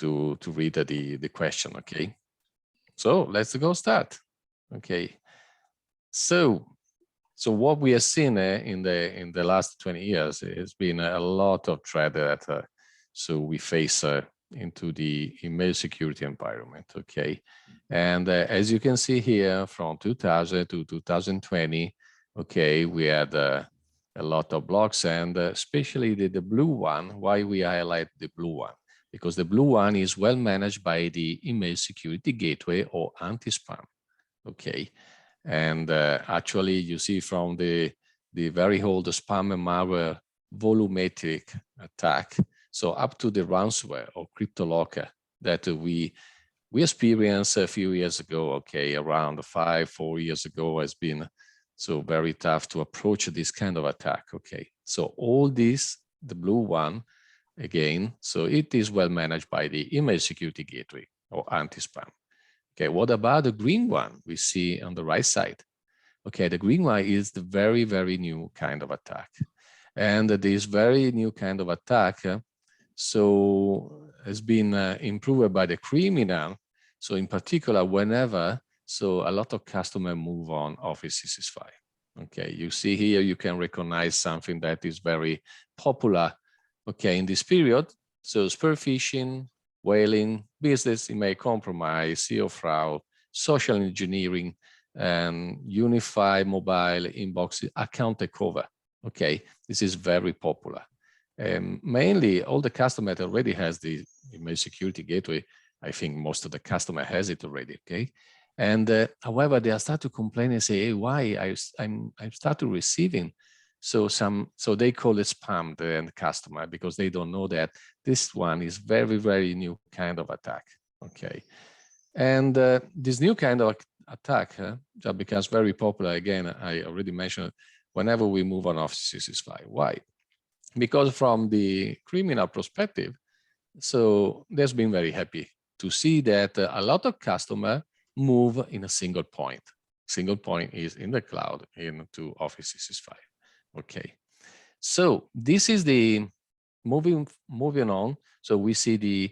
to read the question. Okay, so let's go start. Okay, so what we have seen in the last 20 years has been a lot of threat that so we face into the email security environment. Okay, and as you can see here, from 2000 to 2020, okay, we had a lot of blocks, and especially the blue one. Why we highlight the blue one? Because the blue one is well managed by the email security gateway or anti-spam. Okay, and actually you see from the very old spam and malware volumetric attack, so up to the ransomware or CryptoLocker that we experienced a few years ago. Okay, around 4 years ago, has been so very tough to approach this kind of attack. Okay, so all this, the blue one, again, so it is well managed by the email security gateway or anti-spam. Okay, what about the green one we see on the right side? Okay, the green one is the very, very new kind of attack. And this very new kind of attack so has been improved by the criminal. So in particular, whenever so a lot of customers move on Office 365. Okay, you see here, you can recognize something that is very popular, okay, in this period. So spear-phishing, whaling, business email compromise, SEO fraud, social engineering, and unified mobile inbox account takeover. Okay, this is very popular. Mainly all the customer that already has the email security gateway. I think most of the customer has it already. Okay, and however, they start to complain and say, hey, why I'm started receiving so they call it spam, the end customer, because they don't know that this one is very, very new kind of attack. Okay, and this new kind of attack that becomes very popular. Again, I already mentioned whenever we move on Office 365. Why? Because from the criminal perspective, so they've been very happy to see that a lot of customers move in a single point. Single point is in the cloud into Office 365. Okay, so this is the moving on. So we see the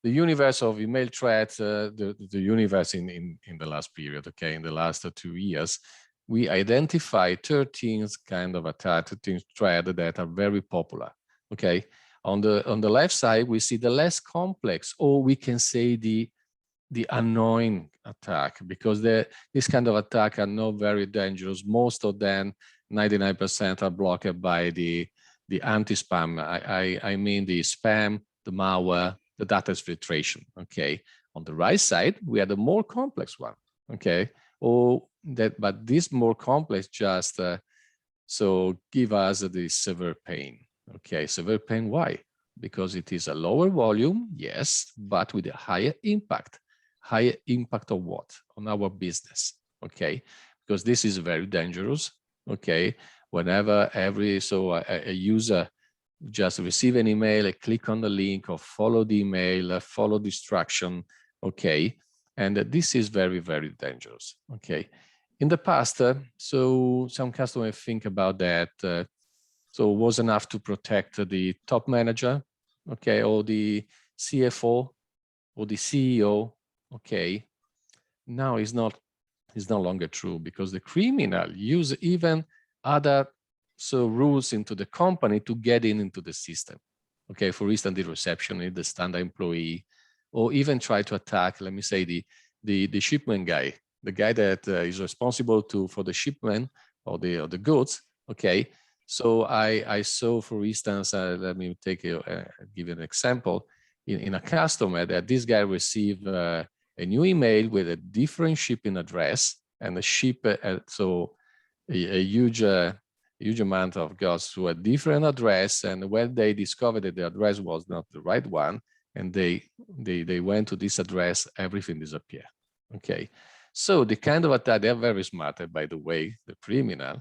universe of email threats, the universe in the last period. Okay, in the last 2 years, we identify 13 kind of attack, 13 threats that are very popular. Okay, on the left side, we see the less complex, or we can say the annoying attack, because this kind of attack are not very dangerous. Most of them, 99%, are blocked by the anti-spam. I mean the spam, the malware, the data filtration. Okay, on the right side, we have the more complex one. Okay, but this more complex just so give us the severe pain. Okay, severe pain. Why? Because it is a lower volume, yes, but with a higher impact. Higher impact of what? On our business. Okay, because this is very dangerous. Okay, whenever a user just receive an email, click on the link or follow the email, follow the instruction. Okay, and this is very, very dangerous. Okay, in the past, so some customers think about that. So it was enough to protect the top manager, okay, or the CFO or the CEO. Okay, now it's no longer true, because the criminal use even other rules into the company to get into the system. Okay, for instance, the receptionist, the standard employee, or even try to attack, let me say, the shipment guy, the guy that is responsible for the shipment or the goods. Okay, so I saw, for instance, let me give you an example in a customer, that this guy received a new email with a different shipping address, and the ship so a huge amount of goods to a different address. And when they discovered that the address was not the right one, and they went to this address, everything disappeared. Okay, so the kind of attack, they're very smart, by the way, the criminal,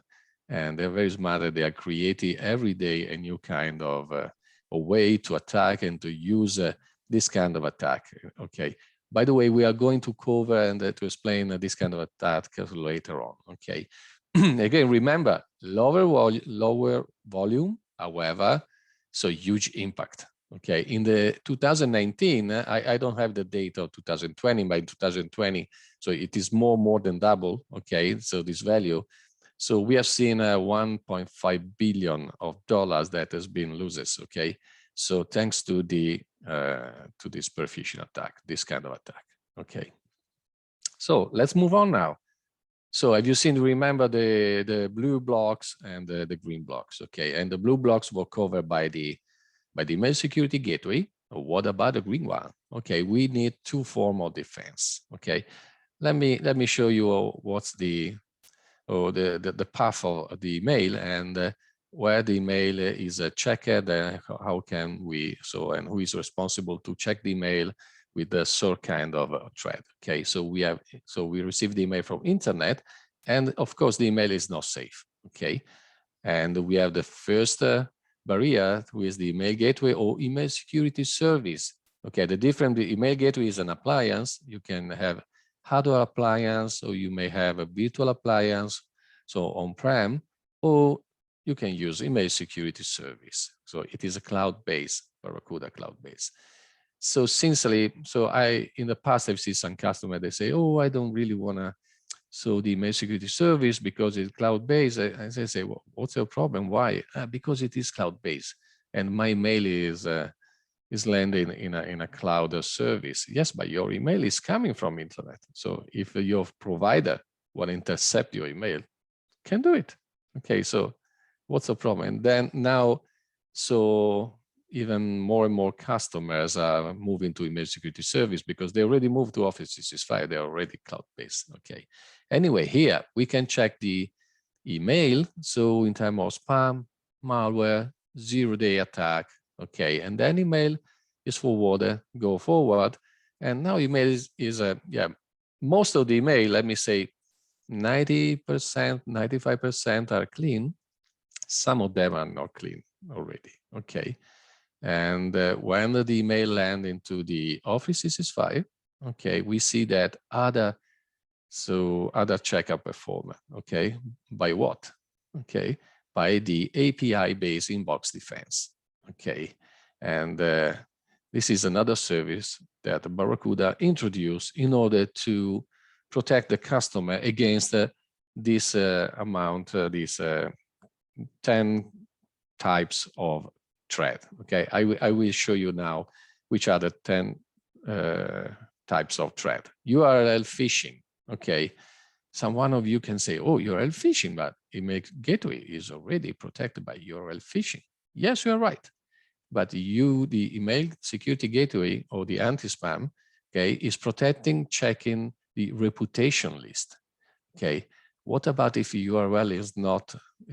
and they're very smart. They are creating every day a new kind of a way to attack and to use this kind of attack. Okay, by the way, we are going to cover and to explain this kind of attack later on. Okay, again, remember, lower volume, however, so huge impact. Okay, in the 2019, I don't have the data of 2020, but in 2020, so it is more than double. Okay, so this value. So we have seen $1.5 billion that has been losses. Okay, so thanks to the to this Spear-Phishing attack, this kind of attack. Okay, so let's move on now. So have you seen, remember the blue blocks and the green blocks? Okay, and the blue blocks were covered by the email security gateway. What about the green one? Okay, we need two forms of defense. Okay, let me show you what's the path of the email and where the email is checked. How can we and who is responsible to check the email with the certain kind of thread. Okay, so we receive the email from internet, and of course the email is not safe. Okay, and we have the first barrier with the email gateway or email security service. Okay, the email gateway is an appliance. You can have hardware appliance, or you may have a virtual appliance, so on-prem, or you can use email security service. So it is a cloud-based, Barracuda cloud-based. So sincerely, in the past I've seen some customer, they say, oh, I don't really want to the email security service because it's cloud-based. I say, well, what's your problem? Why? Because it is cloud-based, and my email is landing in a cloud service. Yes, but your email is coming from internet. So if your provider will intercept your email, can do it. Okay, so what's the problem? And then now, even more and more customers are moving to email security service because they already moved to Office 365. They're already cloud-based. Okay. Anyway, here we can check the email. So in terms of spam, malware, zero-day attack. Okay, and then email is forwarded, go forward, and now email is most of the email. Let me say 90%, 95% are clean. Some of them are not clean already. Okay. And when the email land into the Office 365, okay, we see that other checkup performed. Okay, by what? Okay, by the API-based inbox defense. Okay, and this is another service that Barracuda introduced in order to protect the customer against this these 10 types of threat. Okay, I will show you now which are the 10 types of threat. URL phishing. Okay, one of you can say, oh, URL phishing, but email gateway is already protected by URL phishing. Yes, you are right. But the email security gateway or the anti-spam, okay, is checking the reputation list. Okay, what about if the URL is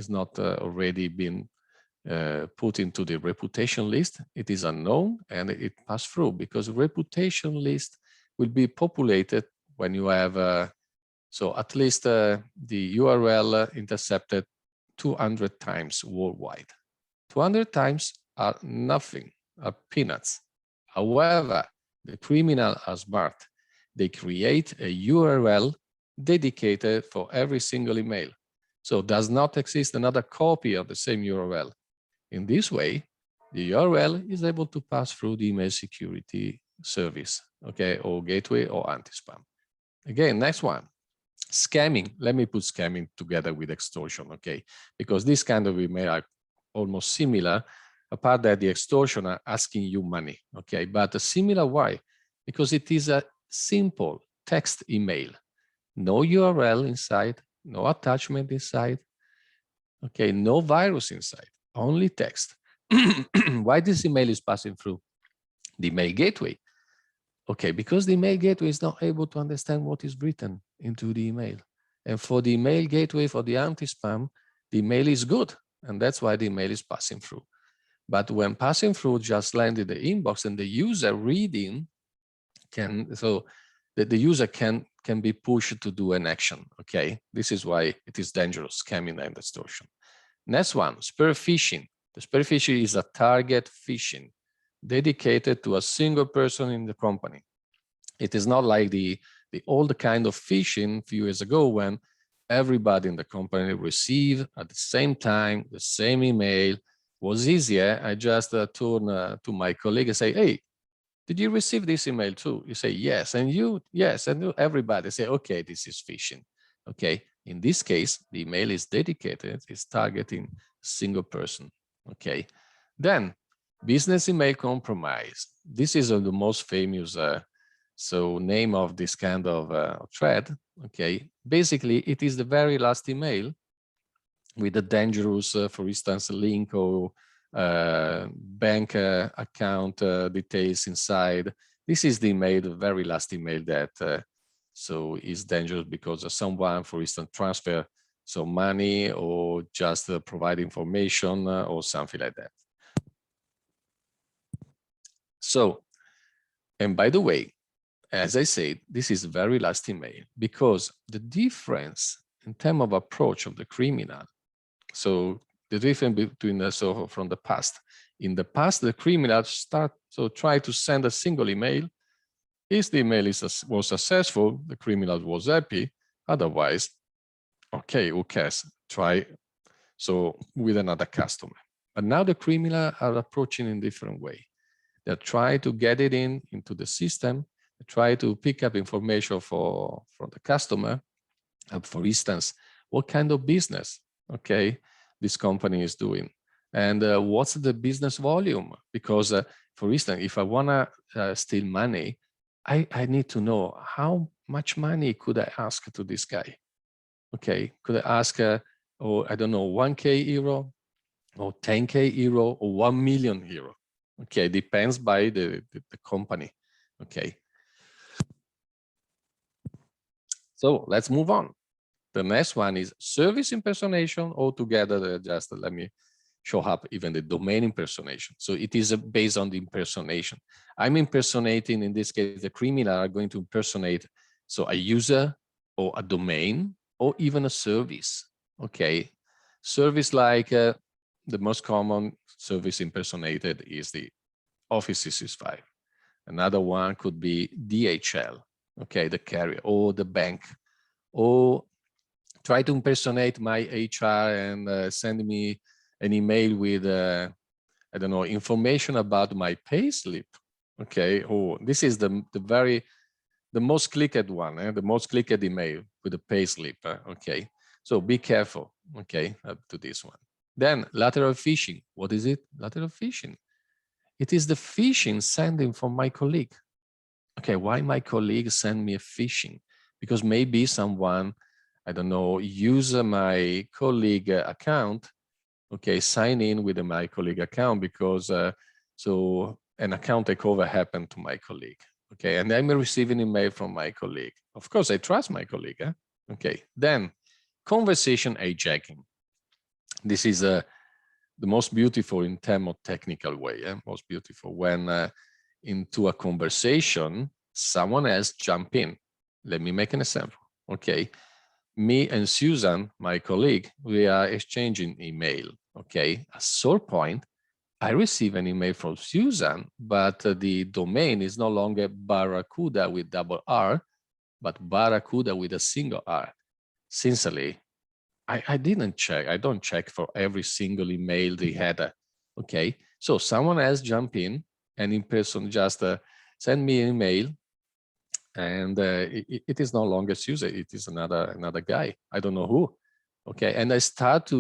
not already been put into the reputation list? It is unknown and it passed through, because reputation list will be populated when you have at least the URL intercepted 200 times worldwide. 200 times are nothing, are peanuts. However, the criminal are smart. They create a URL dedicated for every single email. So does not exist another copy of the same URL. In this way, the URL is able to pass through the email security service, okay, or gateway or anti-spam. Again, next one, scamming. Let me put scamming together with extortion, okay, because this kind of email are almost similar, apart that the extortion are asking you money, okay, but similar. Why? Because it is a simple text email, no URL inside, no attachment inside, okay, no virus inside, only text. Why this email is passing through the email gateway? Okay, because the email gateway is not able to understand what is written into the email. And for the email gateway, for the anti-spam, the email is good. And that's why the email is passing through. But when passing through, just landed the inbox, and the user reading the user can be pushed to do an action. Okay, this is why it is dangerous, scamming and extortion. Next one, spear-phishing. The spear-phishing is a target phishing dedicated to a single person in the company. It is not like the old kind of phishing a few years ago when everybody in the company received at the same time the same email, was easier. I just turn to my colleague and say, hey, did you receive this email too? You say, yes. And you, yes. And everybody say, okay, this is phishing. Okay. In this case, the email is dedicated, it's targeting a single person. Okay. Then business email compromise. This is the most famous name of this kind of thread. Okay. Basically, it is the very last email with a dangerous, for instance, link or bank account details inside. This is the email, the very last email that is dangerous because someone, for instance, transfer some money or just provide information or something like that. So, and by the way, as I said, this is the very last email because the difference in terms of approach of the criminal. So the difference between from the past. In the past, the criminal try to send a single email. If the email was successful, the criminal was happy. Otherwise, okay, who cares? Try with another customer. But now the criminal are approaching in a different way. They try to get it into the system. They try to pick up information from the customer. For instance, what kind of business, okay, this company is doing, and what's the business volume? Because, for instance, if I wanna steal money, I need to know how much money could I ask to this guy. Okay, could I ask, or I don't know, 1K euro, or 10K euro, or 1 million euro? Okay, depends by the company. Okay. So let's move on. The next one is service impersonation. Altogether, just let me show up even the domain impersonation. So it is based on the impersonation. I'm impersonating, in this case, the criminal are going to impersonate a user or a domain or even a service. Okay, service like the most common service impersonated is the Office 365. Another one could be DHL, okay, the carrier, or the bank, or try to impersonate my HR and send me an email with, I don't know, information about my pay slip. Okay, oh, this is the most clicked one, the most clicked email with the pay slip. Okay, so be careful. Okay, up to this one. Then lateral phishing. What is it? Lateral phishing. It is the phishing sending from my colleague. Okay, why my colleague send me a phishing? Because maybe someone, I don't know, use my colleague account, okay, sign in with my colleague account because so an account takeover happened to my colleague, okay, and I'm receiving email from my colleague. Of course, I trust my colleague, okay. Then conversation hijacking. This is the most beautiful in terms of technical way, most beautiful when into a conversation, someone else jump in. Let me make an example, okay. Me and Susan, my colleague, we are exchanging email, okay. At some point, I receive an email from Susan, but the domain is no longer Barracuda with double R, but Barracuda with a single R. Sincerely, I didn't check. I don't check for every single email they had. Okay, so someone else jump in and in person just send me an email, and it is no longer Susan. It is another guy. I don't know who. Okay, and I start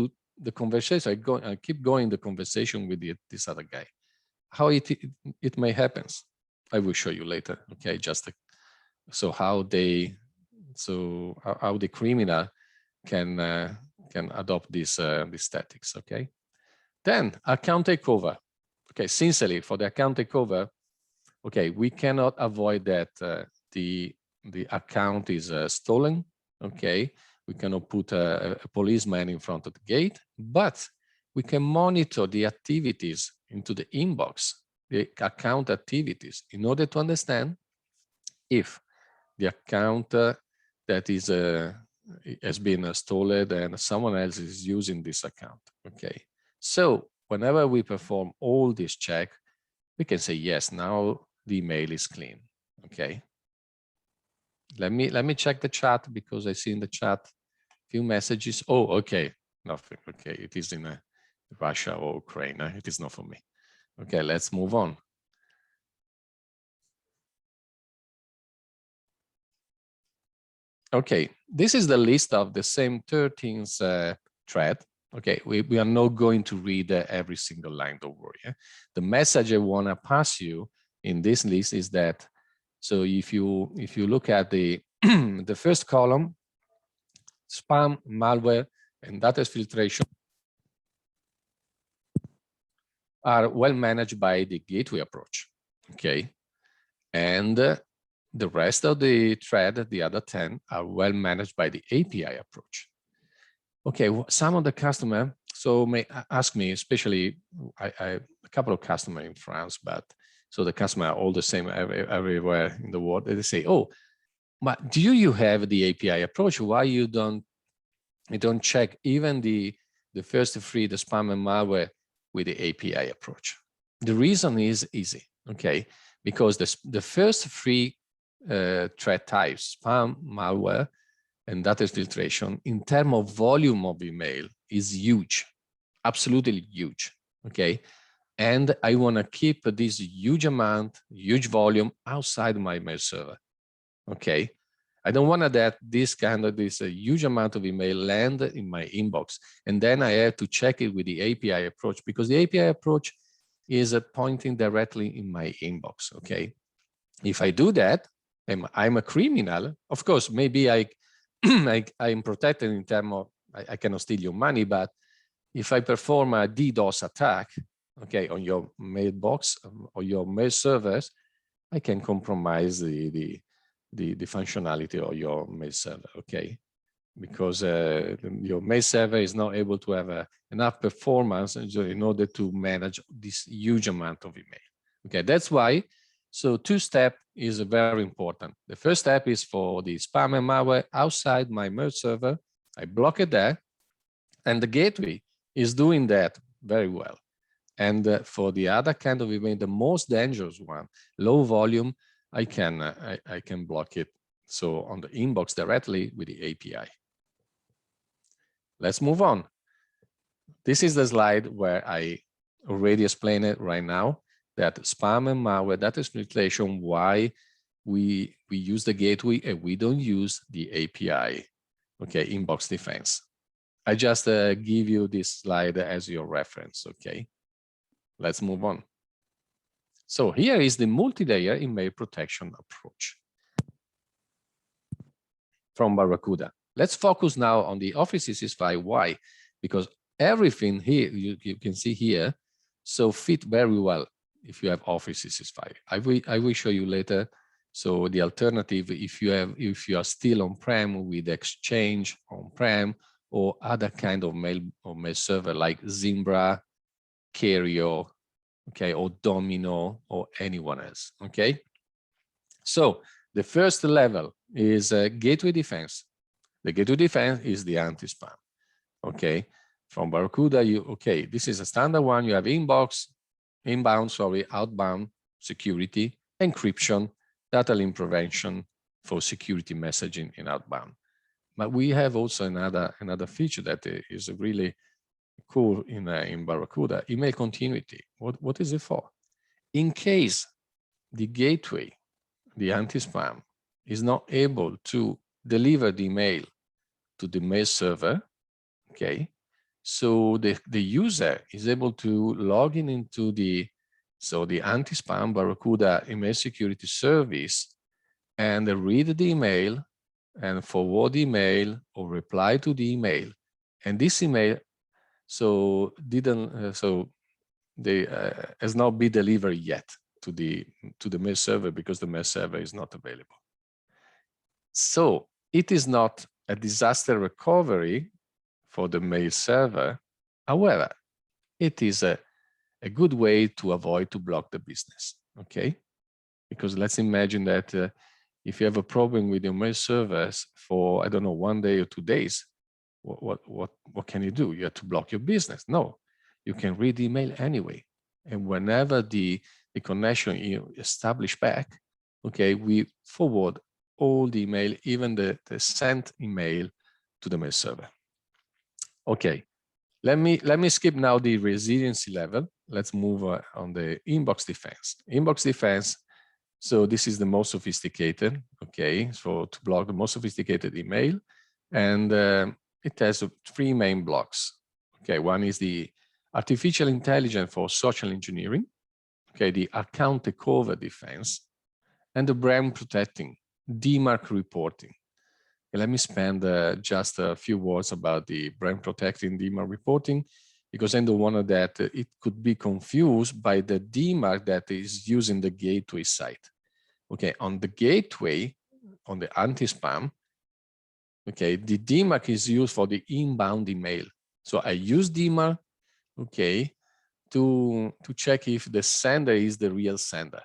the conversation. I keep going the conversation with this other guy. How it may happen, I will show you later. Okay, just so how the criminal can adopt these tactics. Okay, then account takeover. Okay, sincerely, for the account takeover, okay, we cannot avoid that the account is stolen. Okay, we cannot put a policeman in front of the gate, but we can monitor the activities into the inbox, the account activities, in order to understand if the account that is has been stolen and someone else is using this account. Okay, so whenever we perform all this check, we can say yes, now the email is clean. Okay, let me check the chat, because I see in the chat few messages. Oh, okay, nothing. Okay, it is in Russia or Ukraine. It is not for me. Okay, let's move on. Okay, this is the list of the same 13th thread. Okay, we are not going to read every single line, don't worry. The message I want to pass you in this list is that, so if you look at the the first column, spam, malware, and data filtration are well managed by the gateway approach. Okay, and the rest of the thread, the other 10, are well managed by the API approach. Okay, well, some of the customer may ask me, especially a couple of customers in France, but so the customer are all the same everywhere in the world. They say, oh, but do you have the API approach? Why you don't check even the first three, the spam and malware, with the API approach? The reason is easy, okay? Because the first three threat types, spam, malware, and data filtration, in terms of volume of email, is huge, absolutely huge, okay? And I want to keep this huge amount, huge volume outside my mail server, okay? I don't want that this huge amount of email land in my inbox, and then I have to check it with the API approach, because the API approach is pointing directly in my inbox, okay? If I do that, I'm a criminal. Of course, maybe I'm protected in terms of, I cannot steal your money, but if I perform a DDoS attack, okay, on your mailbox or your mail servers, I can compromise the functionality of your mail server, okay? Because your mail server is not able to have enough performance in order to manage this huge amount of email. Okay, that's why. So two-step is very important. The first step is for the spam and malware outside my mail server. I block it there, and the gateway is doing that very well. And for the other kind of email, the most dangerous one, low volume, I can block it. So on the inbox directly with the API. Let's move on. This is the slide where I already explained it right now, that spam and malware, data filtration, why we use the gateway and we don't use the API, okay, inbox defense. I just give you this slide as your reference, okay? Let's move on. So here is the multi-layer email protection approach from Barracuda. Let's focus now on the Office 365. Why? Because everything here, you can see here, so fit very well if you have Office 365. I will show you later. So the alternative, if you are still on-prem with Exchange on-prem or other kind of mail server like Zimbra, Kerio, okay, or Domino or anyone else, okay? So the first level is gateway defense. The gateway defense is the anti-spam, okay? From Barracuda, this is a standard one. You have outbound security, encryption, data link prevention for security messaging in outbound. But we have also another feature that is really cool in Barracuda, email continuity. What is it for? In case the gateway, the anti-spam, is not able to deliver the email to the mail server, okay? So the user is able to log into the anti-spam Barracuda email security service and read the email and forward the email or reply to the email. And this email has not been delivered yet to the mail server because the mail server is not available. So it is not a disaster recovery for the mail server. However, it is a good way to avoid to block the business, okay? Because let's imagine that if you have a problem with your mail servers for, I don't know, 1 day or 2 days, what can you do? You have to block your business. No, you can read the email anyway. And whenever the connection is established back, okay, we forward all the email, even the sent email to the mail server. Okay, Let me skip now the resiliency level. Let's move on the inbox defense. Inbox defense. So this is the most sophisticated. Okay, so to block the most sophisticated email, and it has 3 main blocks. Okay, one is the artificial intelligence for social engineering. Okay, the account takeover defense, and the brand protecting DMARC reporting. Let me spend just a few words about the brand protecting DMARC reporting, because I don't want that it could be confused by the DMARC that is used in the gateway site. Okay, on the gateway, on the anti-spam, okay, the DMARC is used for the inbound email. So I use DMARC, okay, to check if the sender is the real sender.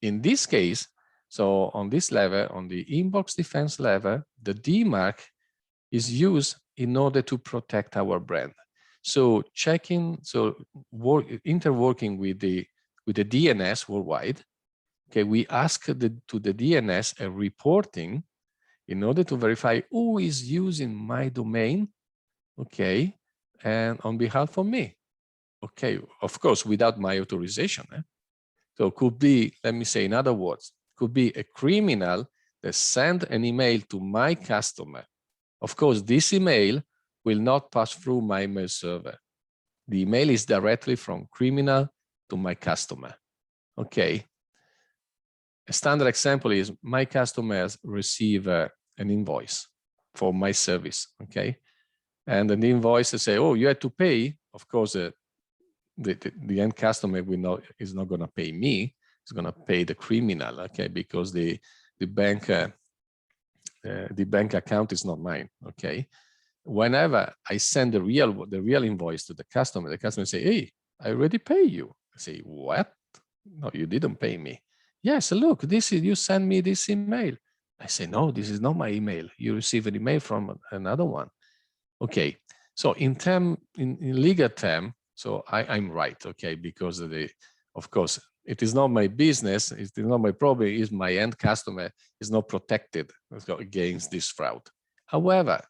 In this case, so on this level, on the inbox defense level, the DMARC is used in order to protect our brand. So checking, so interworking with the DNS worldwide. Okay, we ask to the DNS a reporting in order to verify who is using my domain. Okay, and on behalf of me. Okay, of course, without my authorization. So it could be, let me say in other words, could be a criminal that sent an email to my customer. Of course, this email will not pass through my mail server. The email is directly from criminal to my customer. Okay. A standard example is my customers receive an invoice for my service. Okay. And an invoice say, oh, you had to pay. Of course, the end customer is not going to pay me. It's going to pay the criminal, okay, because the bank account is not mine, okay. Whenever I send the real invoice to the customer say, hey, I already pay you. I say, what? No, you didn't pay me. Yes, look, this is, you send me this email. I say, no, this is not my email. You receive an email from another one. Okay, so in legal term, so I'm right, okay, because of course, it is not my business, it is not my problem, is my end customer is not protected against this fraud. However,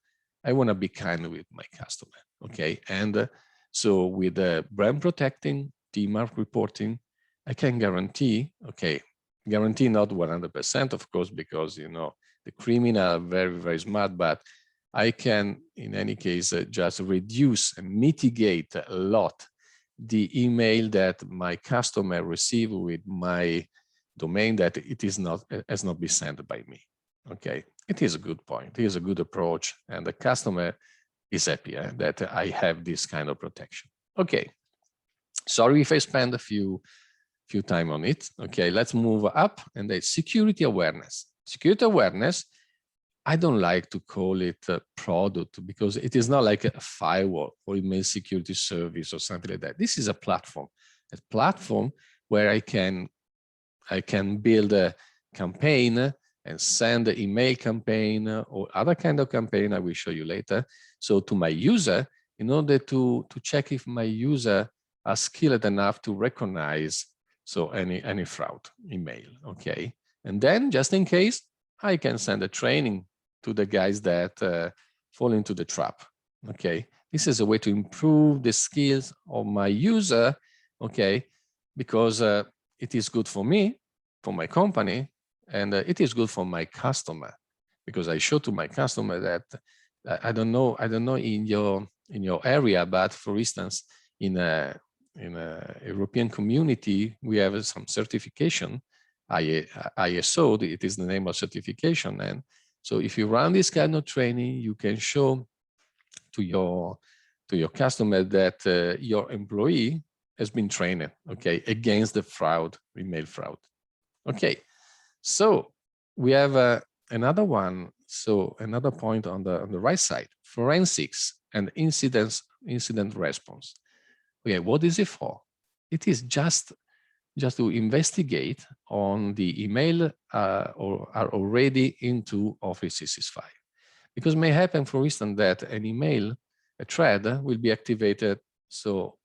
I want to be kind with my customer, okay? And so with the brand protecting, DMARC reporting, I can guarantee, okay, guarantee not 100%, of course, because, you know, the criminal are very, very smart, but I can, in any case, just reduce and mitigate a lot the email that my customer receive with my domain that it is not, has not been sent by me. Okay, it is a good point. It is a good approach, and the customer is happy that I have this kind of protection. Okay, sorry if I spend a few time on it. Okay, let's move up, and the security awareness. Security awareness, I don't like to call it a product because it is not like a firewall or email security service or something like that. This is a platform where I can build a campaign and send an email campaign or other kind of campaign I will show you later. So to my user, in order to check if my user are skilled enough to recognize so any fraud email, okay? And then just in case, I can send a training to the guys that fall into the trap, okay? This is a way to improve the skills of my user, okay? Because it is good for me, for my company, and it is good for my customer, because I show to my customer that I don't know in your area, but for instance, in a European community, we have some certification, ISO, it is the name of certification. And so if you run this kind of training, you can show to your customer that your employee has been trained, okay, against the fraud, email fraud. Okay, so we have another one. So another point on the right side, forensics and incident response. Okay, what is it for? It is just to investigate on the email or are already into Office 365. Because it may happen, for instance, that an email, a thread will be activated so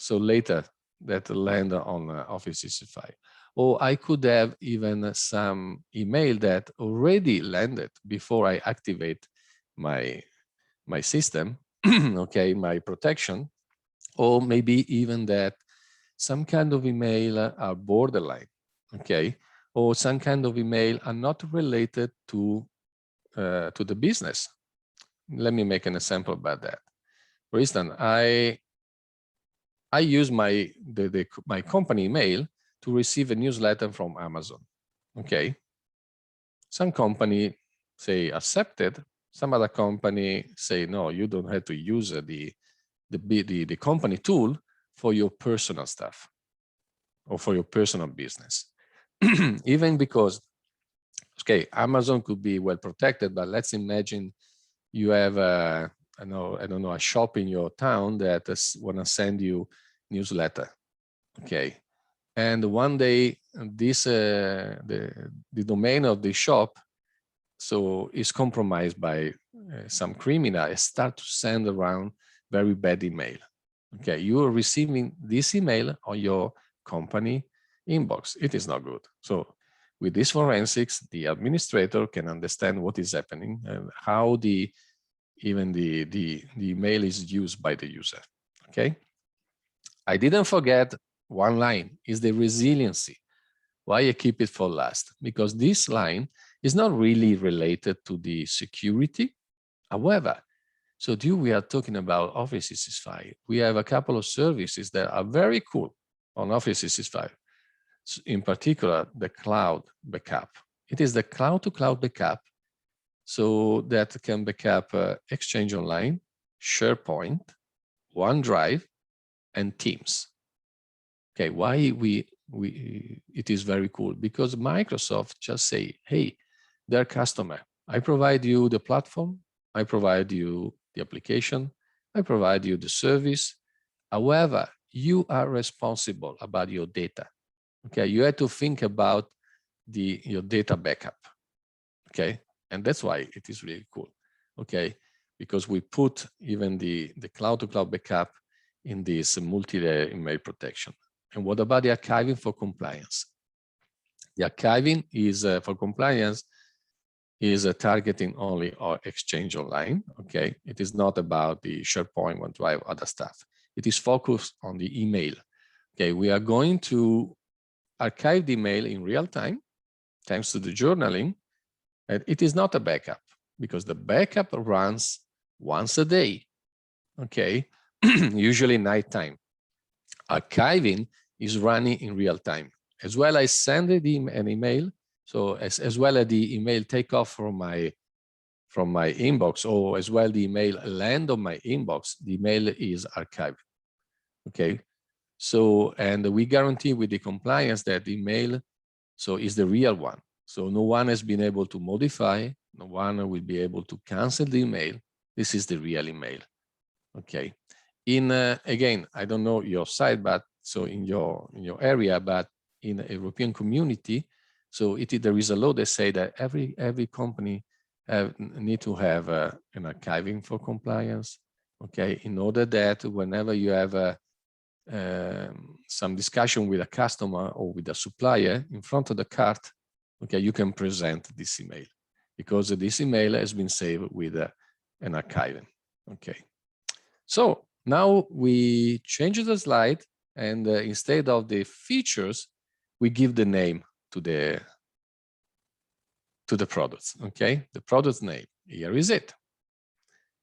later that land on Office 365. Or I could have even some email that already landed before I activate my system, okay, my protection. or maybe even that some kind of email are borderline, okay, or some kind of email are not related to the business. Let me make an example about that. For instance, I use my company email to receive a newsletter from Amazon. Okay, some company say accepted, some other company say no, you don't have to use the company tool for your personal stuff or for your personal business. Even because, okay, Amazon could be well protected, but let's imagine you have I don't know, a shop in your town that want to send you newsletter, okay, and one day this the domain of the shop so is compromised by some criminal, start to send around very bad email. Okay, you are receiving this email on your company inbox. It is not good. So with this forensics, the administrator can understand what is happening and how even the email is used by the user. Okay, I didn't forget one line is the resiliency. Why I keep it for last? Because this line is not really related to the security. However, so we are talking about Office 365. We have a couple of services that are very cool on Office 365. In particular, the cloud backup. It is the cloud-to-cloud backup, so that can backup Exchange Online, SharePoint, OneDrive, and Teams. Okay, why it is very cool? Because Microsoft just say, hey, their customer, I provide you the platform, I provide you the application, I provide you the service. However, you are responsible about your data. Okay, you have to think about your data backup. Okay, and that's why it is really cool. Okay, because we put even the cloud-to-cloud backup in this multi-layer email protection. And what about the archiving for compliance? The archiving is for compliance is targeting only our Exchange Online. Okay, it is not about the SharePoint, OneDrive, other stuff. It is focused on the email. Okay, we are going to archive the email in real time, thanks to the journaling. And it is not a backup because the backup runs once a day. Okay, usually nighttime. Archiving is running in real time. As well as send an email, so as well as the email take off from my inbox, or as well the email land on my inbox, the email is archived. Okay, so and we guarantee with the compliance that the email so is the real one. So no one has been able to modify, no one will be able to cancel the email. This is the real email. Okay. In again, I don't know your site, but so in your area, but in the European community, so there is a law that say that every company need to have an archiving for compliance. Okay, in order that whenever you have some discussion with a customer or with a supplier in front of the cart, okay, you can present this email because this email has been saved with an archiving. Okay, so now we change the slide, and instead of the features, we give the name to the products. Okay, the product name. Here is it.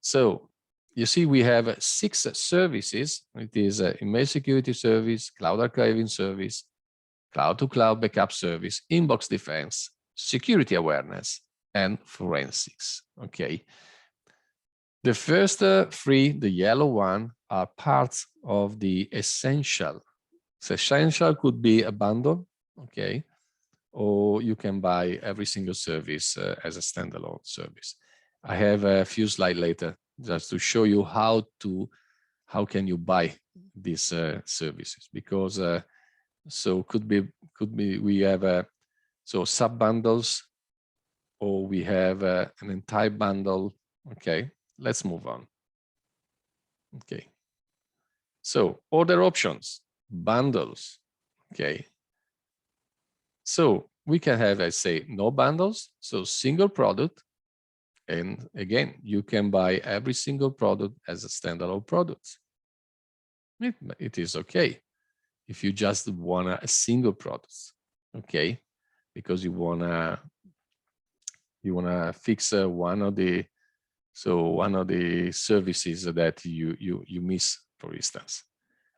So you see, we have 6 services. It is an email security service, cloud archiving service, cloud-to-cloud backup service, inbox defense, security awareness, and forensics. Okay. The first 3, the yellow one, are parts of the essential. So essential could be a bundle, okay, or you can buy every single service as a standalone service. I have a few slides later just to show you how can you buy these services, because so could be we have so sub bundles, or we have an entire bundle. Okay, let's move on. Okay, so order options, bundles. Okay, so we can have, I say, no bundles, so single product. And again, you can buy every single product as a standalone product. it is okay. If you just want a single product, okay, because you wanna fix one of the services that you miss, for instance.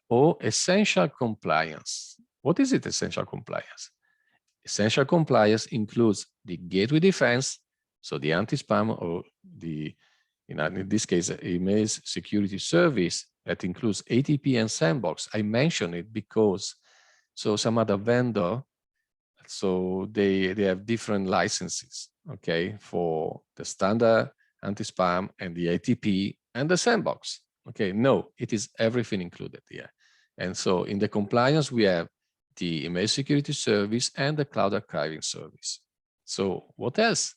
Or essential compliance. What is it, essential compliance? Essential compliance includes the gateway defense, so the anti-spam, or the, in this case, email security service that includes ATP and sandbox. I mention it because some other vendor, so they have different licenses, okay, for the standard anti-spam and the ATP and the sandbox. Okay, no, it is everything included here. And so in the compliance, we have the email security service and the cloud archiving service. So what else?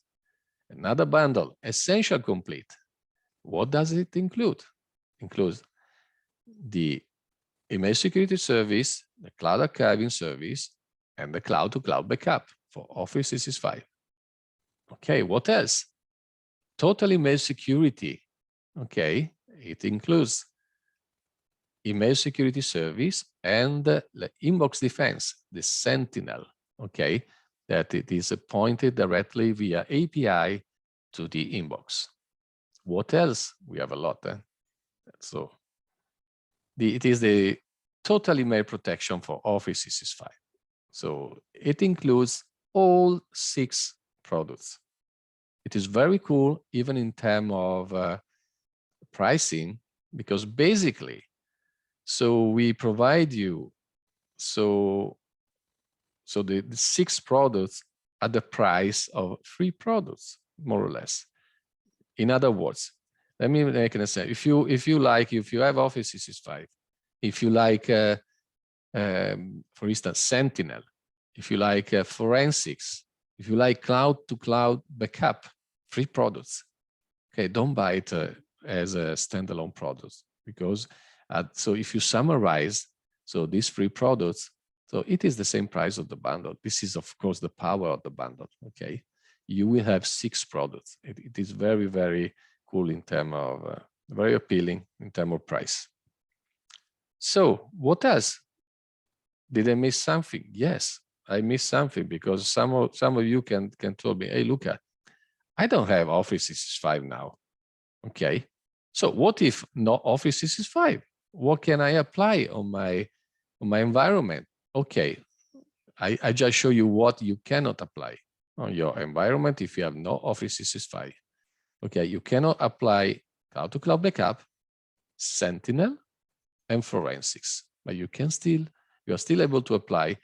Another bundle, essential complete. What does it include? Includes the email security service, the cloud archiving service, and the cloud-to-cloud backup for Office 365. Okay, what else? Total email security. Okay, it includes email security service and the inbox defense, the Sentinel. Okay, that it is pointed directly via API to the inbox. What else? We have a lot. So it is the total email protection for Office 365. So it includes all 6 products. It is very cool, even in terms of pricing, because basically, so we provide you, so the 6 products at the price of 3 products, more or less. In other words, let me make an example. If you have Office 365, if you like, for instance, Sentinel, if you like forensics, if you like cloud-to-cloud backup, 3 products. Okay, don't buy it as a standalone product, because so if you summarize, so these 3 products, so it is the same price of the bundle. This is, of course, the power of the bundle. Okay, you will have 6 products. It is very, very cool in terms of very appealing in terms of price. So what else? Did I miss something? Yes, I missed something, because some of you can tell me, hey, Luca, I don't have Office 365 now. Okay, so what if not Office 365? What can I apply on my environment? Okay, I just show you what you cannot apply on your environment if you have no Office 365. Okay, you cannot apply cloud-to-cloud backup, Sentinel, and forensics, but you are still able to apply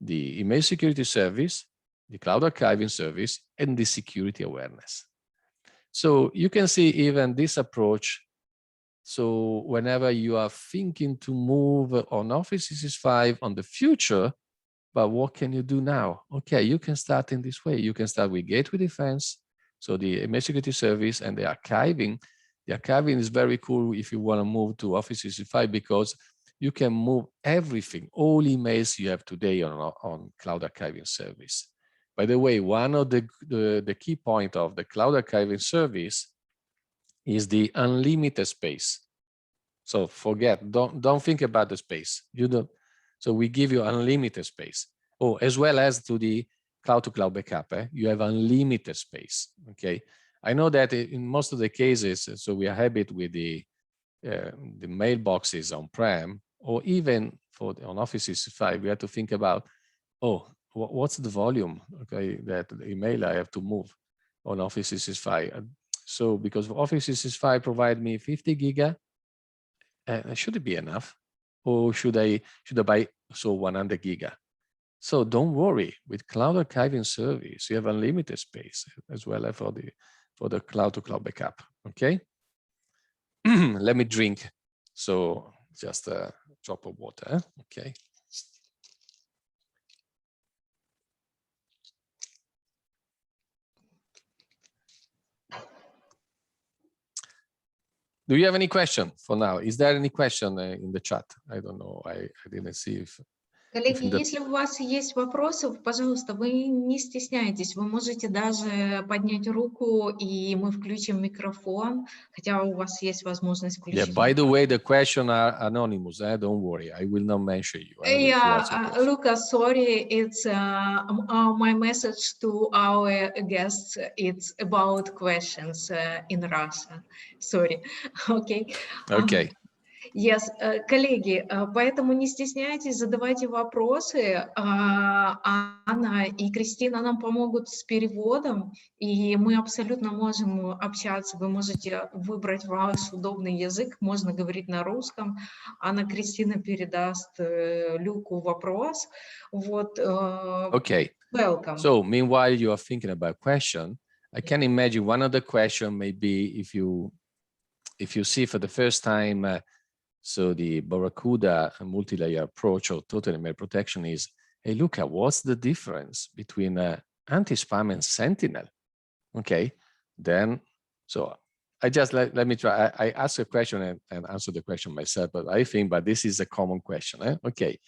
the email security service, the cloud archiving service, and the security awareness. So you can see even this approach. So whenever you are thinking to move on Office 365 on the future, but what can you do now? Okay, you can start in this way. You can start with gateway defense, so the email security service and the archiving. The archiving is very cool if you want to move to Office 365, because you can move everything, all emails you have today on cloud archiving service. By the way, one of the key point of the cloud archiving service is the unlimited space. So don't think about the space. You don't. So we give you unlimited space. Oh, as well as to the cloud-to-cloud backup, you have unlimited space. Okay, I know that in most of the cases, so we are habit with the mailboxes on-prem, or even on Office 365, we have to think about, oh, what's the volume, okay, that the email I have to move on Office 365. So because Office 365 provide me 50 giga, should it be enough? Or should I buy 100 giga? So don't worry, with cloud archiving service, you have unlimited space as well as for the cloud-to-cloud backup. Okay. Let me drink. So just a drop of water. Okay. Do you have any question for now? Is there any question in the chat? I don't know. I didn't see if Коллеги, если у вас есть вопросы, пожалуйста, вы не стесняйтесь, вы можете даже поднять руку, и мы включим микрофон, хотя у вас есть возможность включить. Yeah, by the way, the questions are anonymous. Don't worry, I will not mention you. Yeah, Lucas, sorry, it's my message to our guests. It's about questions in Russia. Sorry. Okay. Okay. Yes, коллеги, поэтому не стесняйтесь, задавайте вопросы. Анна и Кристина нам помогут с переводом, и мы абсолютно можем общаться. Вы можете выбрать ваш удобный язык, можно говорить на русском. Анна, Кристина передаст Люку вопрос. Вот. Okay. Welcome. So meanwhile you are thinking about question, I can imagine one of the question may be if you see for the first time. So the Barracuda multi-layer approach or total email protection is, hey, look at what's the difference between anti-spam and Sentinel? Okay, then, so I just, let me try. I ask a question and answer the question myself, but I think, but this is a common question. Okay,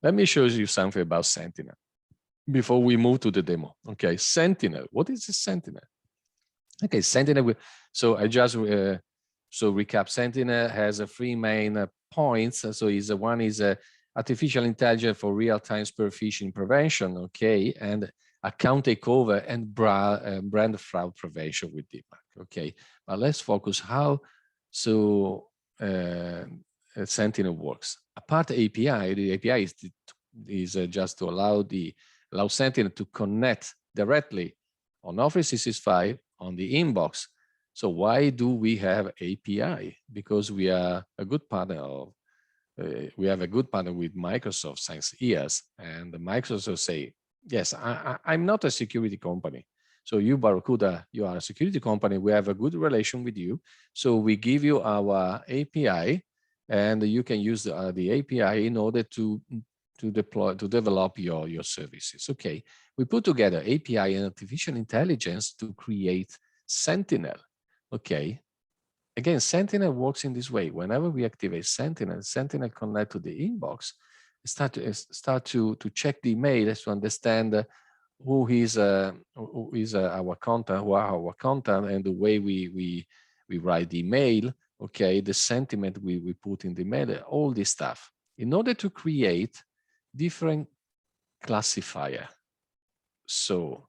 let me show you something about Sentinel before we move to the demo. Okay, Sentinel, what is a Sentinel? Okay, Sentinel, so I just, so recap, Sentinel has three main points. So one is artificial intelligence for real-time spear-phishing prevention, okay, and account takeover and brand fraud prevention with DMARC, okay. But let's focus how Sentinel works. Apart API, the API is just to allow Sentinel to connect directly on Office 365 on the inbox. So why do we have API? Because we are a good partner of, we have a good partner with Microsoft since years, and Microsoft say, yes, I'm not a security company. So you, Barracuda, you are a security company. We have a good relation with you. So we give you our API, and you can use the API in order to develop your services. Okay, we put together API and artificial intelligence to create Sentinel. Okay, again, Sentinel works in this way. Whenever we activate Sentinel, Sentinel connect to the inbox, start to check the email to understand who is our content, and the way we write the email. Okay, the sentiment we put in the mail, all this stuff, in order to create different classifier. So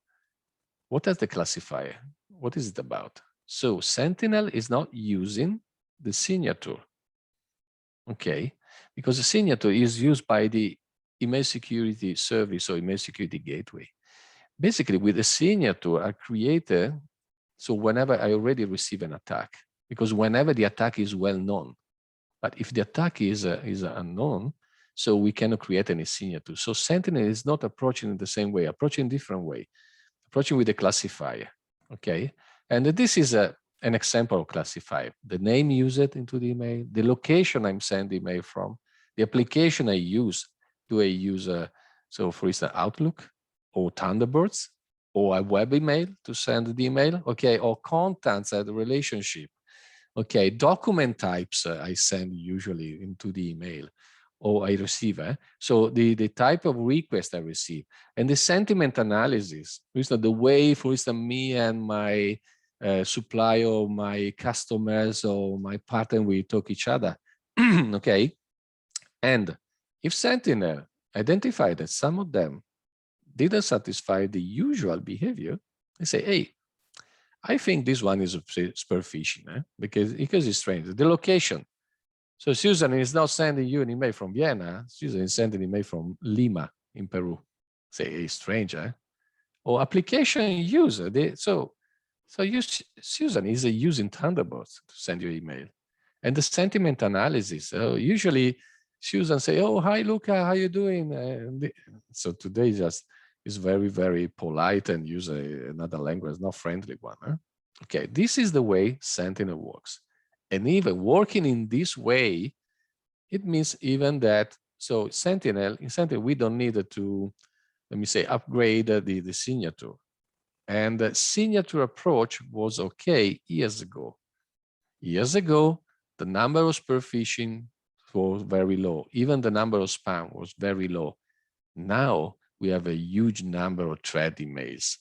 what is the classifier? What is it about? So Sentinel is not using the signature, okay? Because the signature is used by the email security service or email security gateway. Basically, with the signature are created, so whenever I already receive an attack, because whenever the attack is well known, but if the attack is unknown, so we cannot create any signature. So Sentinel is not approaching in the same way, approaching different way, approaching with a classifier, okay? And this is an example of classifier. The name used into the email, the location I'm sending email from, the application I use. Do I use, so for instance, Outlook or Thunderbirds or a web email to send the email, okay, or contents at the relationship. Okay, document types I send usually into the email or I receive. So the type of request I receive and the sentiment analysis, for instance, the way, for instance, me and my supplier or my customers or my partner, we talk each other, okay? And if Sentinel identified that some of them didn't satisfy the usual behavior, they say, hey, I think this one is spear-phishing, because it's strange. The location. So Susan is not sending you an email from Vienna. Susan is sending an email from Lima in Peru. Say, hey, strange, Or application user. So Susan is using Thunderbirds to send you email. And the sentiment analysis. Usually Susan say, oh, hi, Luca, how you doing? So today is very, very polite and use another language, not friendly one. Okay, this is the way Sentinel works. And even working in this way, it means even that, so in Sentinel, we don't need to, let me say, upgrade the signature. And the signature approach was okay years ago. Years ago, the number of spear-phishing was very low. Even the number of spam was very low. Now we have a huge number of thread emails.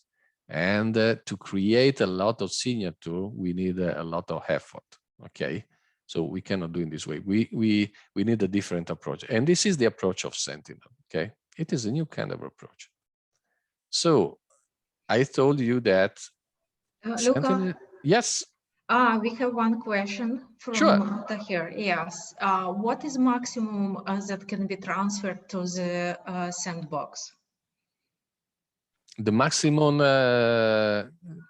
And to create a lot of signature, we need a lot of effort, okay? So we cannot do it this way. We need a different approach. And this is the approach of Sentinel, okay? It is a new kind of approach. So I told you that Luca, yes. We have one question from Tahir. Yes. What is maximum that can be transferred to the sandbox? The maximum,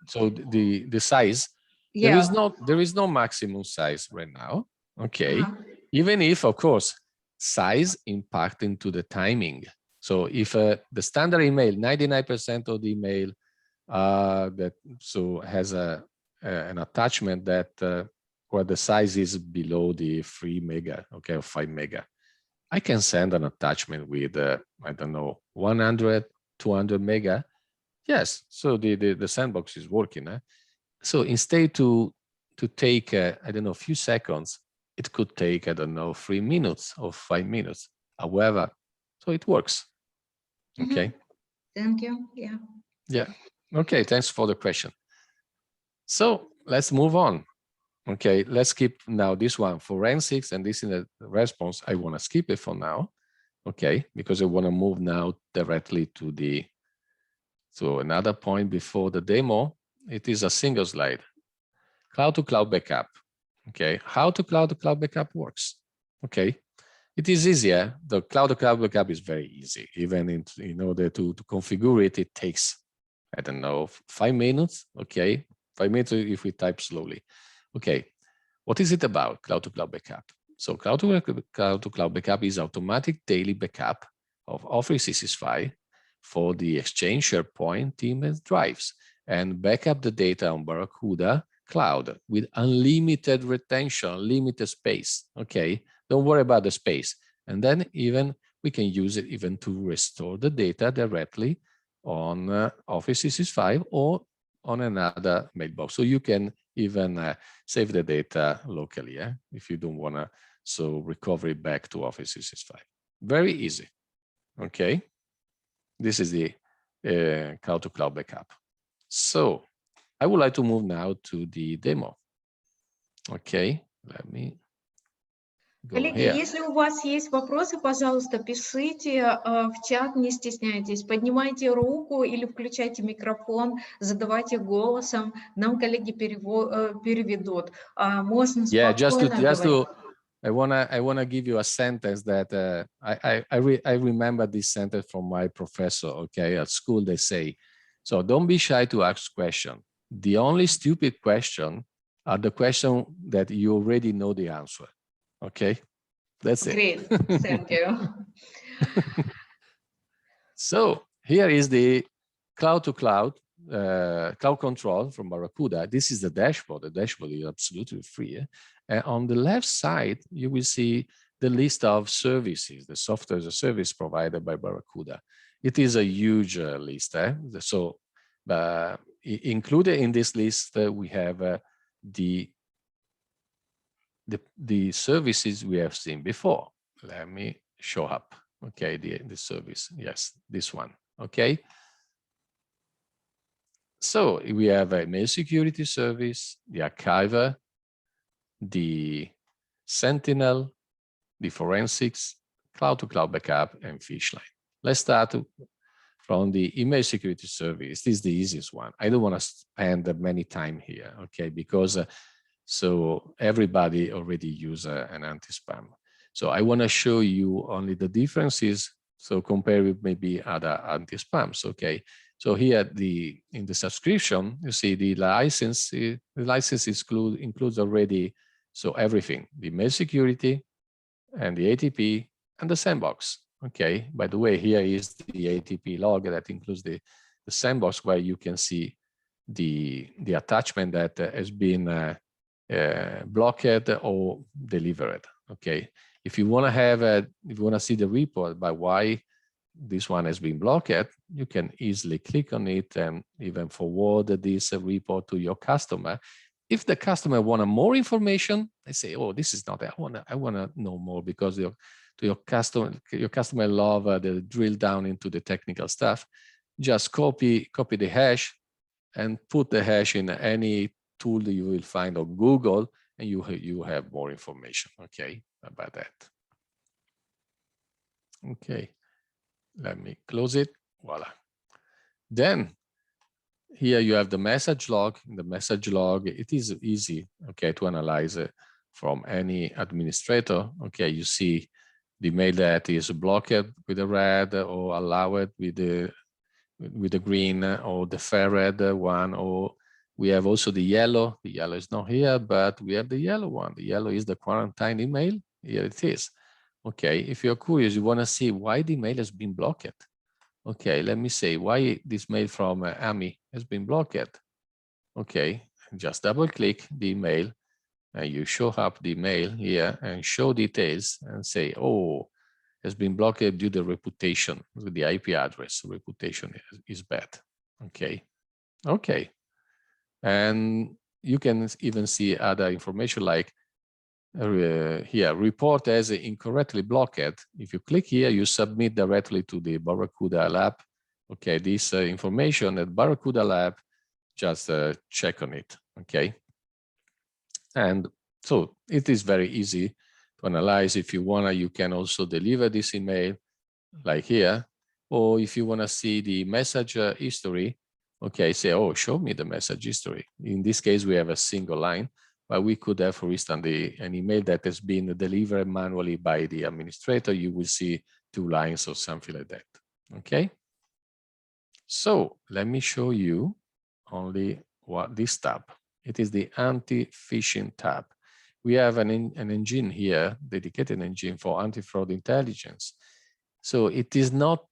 so the size, yeah. there is no maximum size right now, okay? Even if, of course, size impact into the timing. So if the standard email, 99% of the email that so has an attachment that where the size is below the 3 mega, okay, or 5 mega, I can send an attachment with I don't know, 100, 200 mega. Yes, so the sandbox is working. So instead to take I don't know, a few seconds, it could take, I don't know, 3 minutes or 5 minutes. However, so it works. Okay. Thank you. Yeah. Yeah. Okay. Thanks for the question. So let's move on. Okay. Let's skip now this one, forensics, and this in the response. I want to skip it for now. Okay, because I want to move now directly to the. So another point before the demo, it is a single slide. Cloud-to-cloud backup. Okay, how to cloud-to-cloud backup works. Okay, it is easier. The cloud-to-cloud backup is very easy. Even in order to configure it, it takes, I don't know, 5 minutes. Okay, 5 minutes if we type slowly. Okay, what is it about, cloud-to-cloud backup? So cloud-to-cloud backup is automatic daily backup of Office 365 for the Exchange, SharePoint, Teams, drives, and backup the data on Barracuda Cloud with unlimited retention, unlimited space. Okay, don't worry about the space. And then even we can use it even to restore the data directly on Office 365 or on another mailbox. So you can even save the data locally, if you don't want to recover it back to Office 365. Very easy. Okay, this is the cloud-to-cloud backup. So I would like to move now to the demo. Okay, let me go Коллеги, here. если у вас есть вопросы, пожалуйста, пишите в чат, не стесняйтесь, поднимайте руку или включайте микрофон, задавайте голосом, нам коллеги переведут. Можно спокойно говорить. I wanna give you a sentence that I remember this sentence from my professor. Okay, at school they say, so don't be shy to ask questions. The only stupid question are the question that you already know the answer. Okay, that's it. Great, thank you. So here is the cloud-to-cloud cloud control from Barracuda. This is the dashboard. The dashboard is absolutely free. And on the left side, you will see the list of services, the software as a service provided by Barracuda. It is a huge list. So included in this list, we have the services we have seen before. Let me show up. Okay, the service. Yes, this one. Okay. So we have a mail security service, the archiver, the Sentinel, the forensics, cloud-to-cloud backup, and Fishline. Let's start from the email security service. This is the easiest one. I don't want to spend many time here, okay, because so everybody already use an anti-spam. So I want to show you only the differences. So compare with maybe other anti-spams, okay. So here in the subscription, you see the license. The license includes already so everything: the mail security, and the ATP, and the sandbox. Okay. By the way, here is the ATP log that includes the sandbox, where you can see the attachment that has been blocked or delivered. Okay. If you want to have if you want to see the report by why this one has been blocked, you can easily click on it and even forward this report to your customer. If the customer wants more information, they say, "Oh, this is not. I want to know more because to your customer love the drill down into the technical stuff, just copy the hash and put the hash in any tool that you will find on Google, and you have more information, okay, about that. Okay, let me close it. Voila. Then here you have the message log. In the message log, it is easy, okay, to analyze it from any administrator. Okay, you see the email that is blocked with the red, or allowed with the green, or the fair red one, or we have also the yellow. The yellow is not here, but we have the yellow one. The yellow is the quarantine email. Here it is. Okay, if you're curious, you want to see why the email has been blocked. Okay, let me say why this mail from Amy has been blocked. Okay, just double click the email and you show up the email here and show details and say, oh, has been blocked due to reputation. The IP address reputation is bad. Okay, okay. And you can even see other information like here, report as incorrectly blocked. If you click here, you submit directly to the Barracuda lab. Okay, this information at Barracuda lab, just check on it. Okay, and so it is very easy to analyze. If you wanna, you can also deliver this email like here, or if you wanna see the message history, okay, say, oh, show me the message history. In this case, we have a single line. But we could have, for instance, an email that has been delivered manually by the administrator. You will see 2 lines or something like that. Okay. So let me show you only what this tab. It is the anti-phishing tab. We have an engine here, dedicated engine for anti-fraud intelligence. So it is not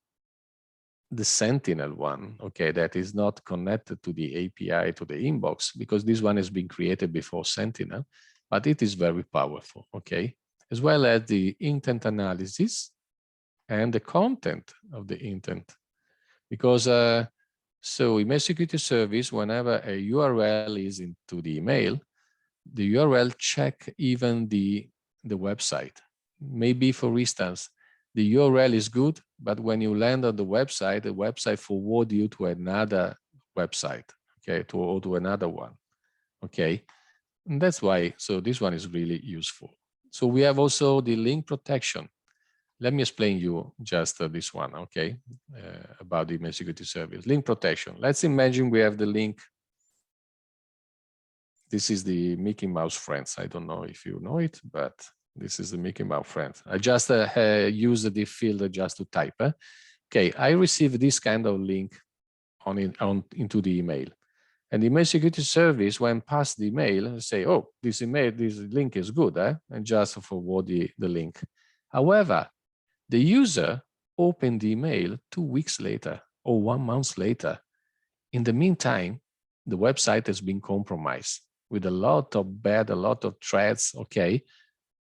the Sentinel one, okay, that is not connected to the API, to the inbox, because this one has been created before Sentinel, but it is very powerful, okay, as well as the intent analysis and the content of the intent. Because so email security service, whenever a URL is into the email, the URL check even the website. Maybe, for instance, the URL is good, but when you land on the website forward you to another website, okay, to another one, okay? And that's why, so this one is really useful. So we have also the link protection. Let me explain you just this one, okay, about the email security service. Link protection. Let's imagine we have the link. This is the Mickey Mouse Friends. I don't know if you know it, but this is the Mickey Mouse Friends. I just use the field just to type. Okay, I received this kind of link into the email. And the email security service, when past the email, say, oh, this link is good, and just forward the link. However, the user opened the email 2 weeks later or 1 month later. In the meantime, the website has been compromised with a lot of threads, okay?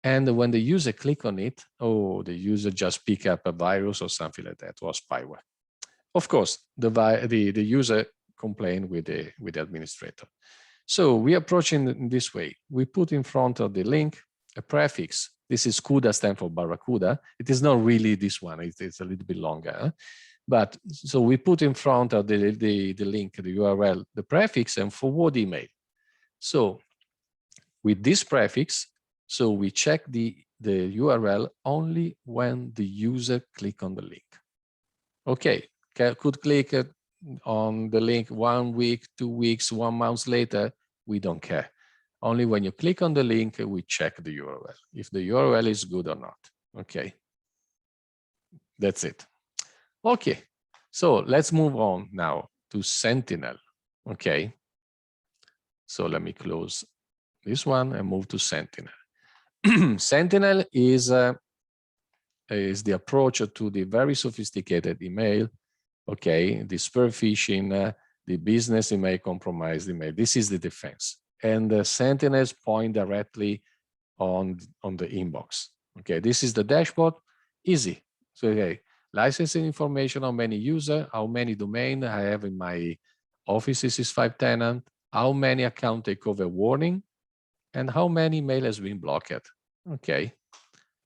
And when the user click on it, oh, the user just pick up a virus or something like that, or spyware. Of course, the user complained with the administrator. So we approach in this way. We put in front of the link a prefix. This is CUDA, stand for Barracuda. It is not really this one. It's a little bit longer. But so we put in front of the link, the URL, the prefix, and forward email. So with this prefix, so we check the URL only when the user click on the link. Okay, could click on the link 1 week, 2 weeks, 1 month later, we don't care. Only when you click on the link, we check the URL, if the URL is good or not. Okay, that's it. Okay, so let's move on now to Sentinel. Okay, so let me close this one and move to Sentinel. Sentinel is the approach to the very sophisticated email. Okay, the spear-phishing, the business email, compromised email. This is the defense, and the Sentinels point directly on the inbox. Okay, this is the dashboard. Easy. So okay, licensing information: how many users, how many domain I have in my Office 365 tenant, how many account takeover warning, and how many email has been blocked. Okay,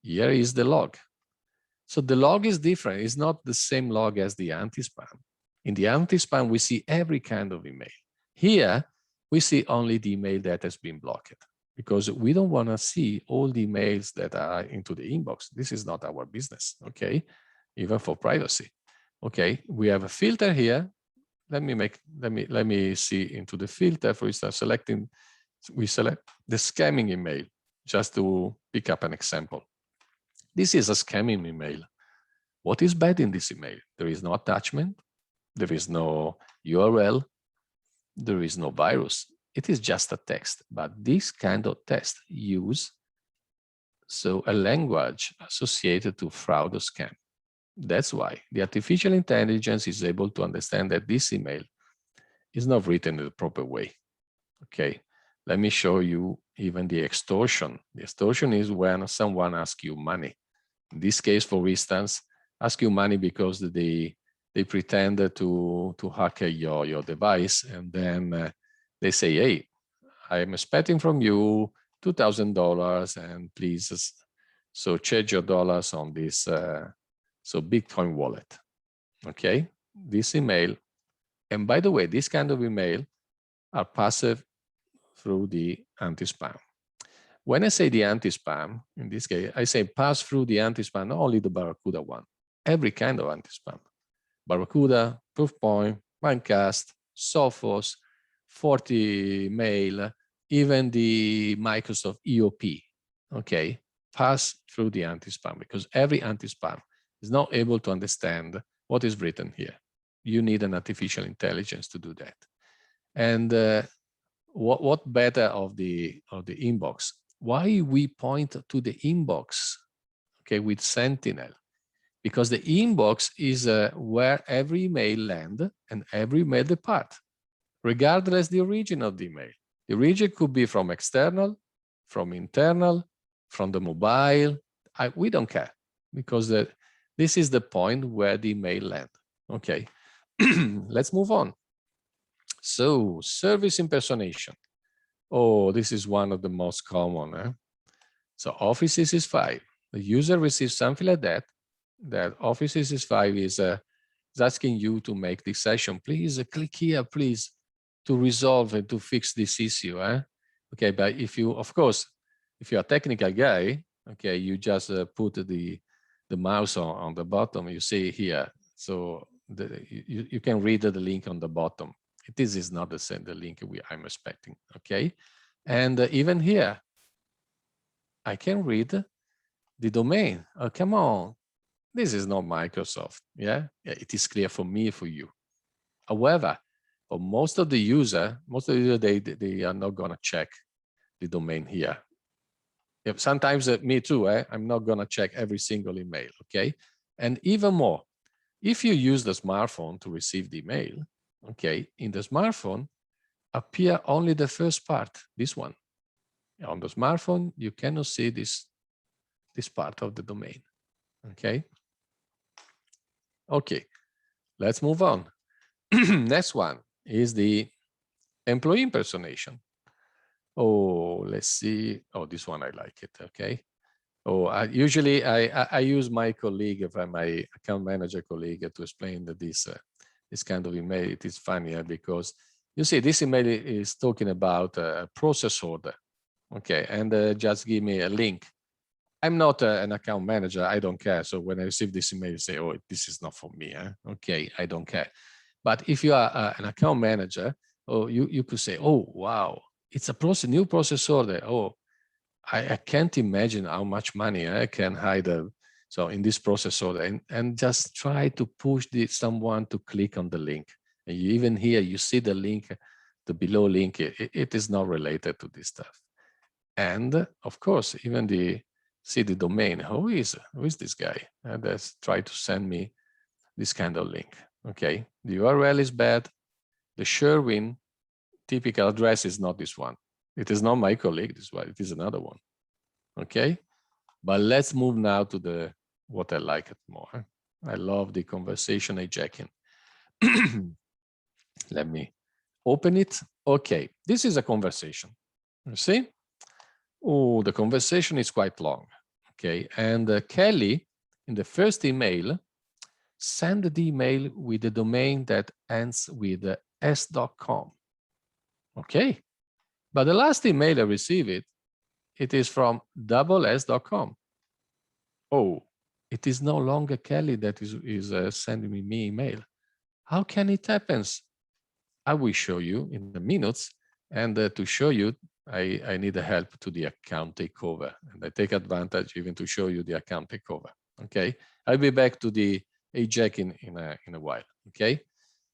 here is the log. So the log is different. It's not the same log as the anti-spam. In the anti-spam, we see every kind of email. Here, we see only the email that has been blocked, because we don't want to see all the emails that are into the inbox. This is not our business, okay? Even for privacy. Okay, we have a filter here. Let me see into the filter. For instance, we select the scamming email, just to pick up an example. This is a scamming email. What is bad in this email? There is no attachment, there is no URL, there is no virus. It is just a text, but this kind of text use a language associated to fraud or scam. That's why the artificial intelligence is able to understand that this email is not written in the proper way. Okay, let me show you even the extortion. The extortion is when someone asks you money. In this case, for instance, ask you money because they pretend to hack your device, and then they say, hey, I'm expecting from you $2,000, and please, so charge your dollars on this Bitcoin wallet. Okay, this email, and by the way, this kind of email are passive through the anti-spam. When I say the anti-spam, in this case, I say pass through the anti-spam, not only the Barracuda one, every kind of anti-spam. Barracuda, Proofpoint, Mimecast, Sophos, 40 Mail, even the Microsoft EOP, okay, pass through the anti-spam, because every anti-spam is not able to understand what is written here. You need an artificial intelligence to do that. And what better of the inbox? Why we point to the inbox, okay, with Sentinel? Because the inbox is where every email lands and every email depart, regardless the origin of the email. The origin could be from external, from internal, from the mobile. We don't care, because this is the point where the email lands. Okay, let's move on. So service impersonation. Oh, this is one of the most common. So Office 365, the user receives something like that Office 365 is asking you to make this session. Please click here, please, to resolve and to fix this issue. Okay, but if you, of course, if you're a technical guy, okay, you just put the mouse on the bottom, you see here. So you can read the link on the bottom. This is not the link I'm expecting, okay? And even here, I can read the domain. Oh, come on. This is not Microsoft, yeah? It is clear for me, for you. However, for most of the user, they are not gonna check the domain here. Sometimes me too, I'm not gonna check every single email, okay? And even more, if you use the smartphone to receive the email, okay, in the smartphone appear only the first part, this one. On the smartphone, you cannot see this part of the domain, okay? Okay, let's move on. Next one is the employee impersonation. Oh, let's see. Oh, this one I like it, okay? Oh, usually I use my colleague, my account manager colleague, to explain that this kind of email. It is funny because you see this email is talking about a process order, okay? And just give me a link. I'm not an account manager, I don't care. So when I receive this email, you say, oh, this is not for me, okay, I don't care. But if you are an account manager, oh, you could say, oh, wow, it's a new process order. Oh, I can't imagine how much money I can hide so in this process order, and just try to push someone to click on the link. And even here, you see the link, the below link, it is not related to this stuff. And of course, even see the domain, who is this guy? And let's try to send me this kind of link. Okay, the URL is bad. The Sherwin typical address is not this one. It is not my colleague, this one, it is another one. Okay, but let's move now to what I like it more. I love the conversation hijacking. Let me open it. Okay, this is a conversation. You see? Oh, the conversation is quite long. Okay, and Kelly in the first email, send the email with the domain that ends with s.com. Okay, but the last email I received it is from s.com. Oh, it is no longer Kelly that is sending me email. How can it happen? I will show you in the minutes, and to show you, I need the help to the account takeover, and I take advantage even to show you the account takeover. Okay, I'll be back to the hijacking in a while. Okay,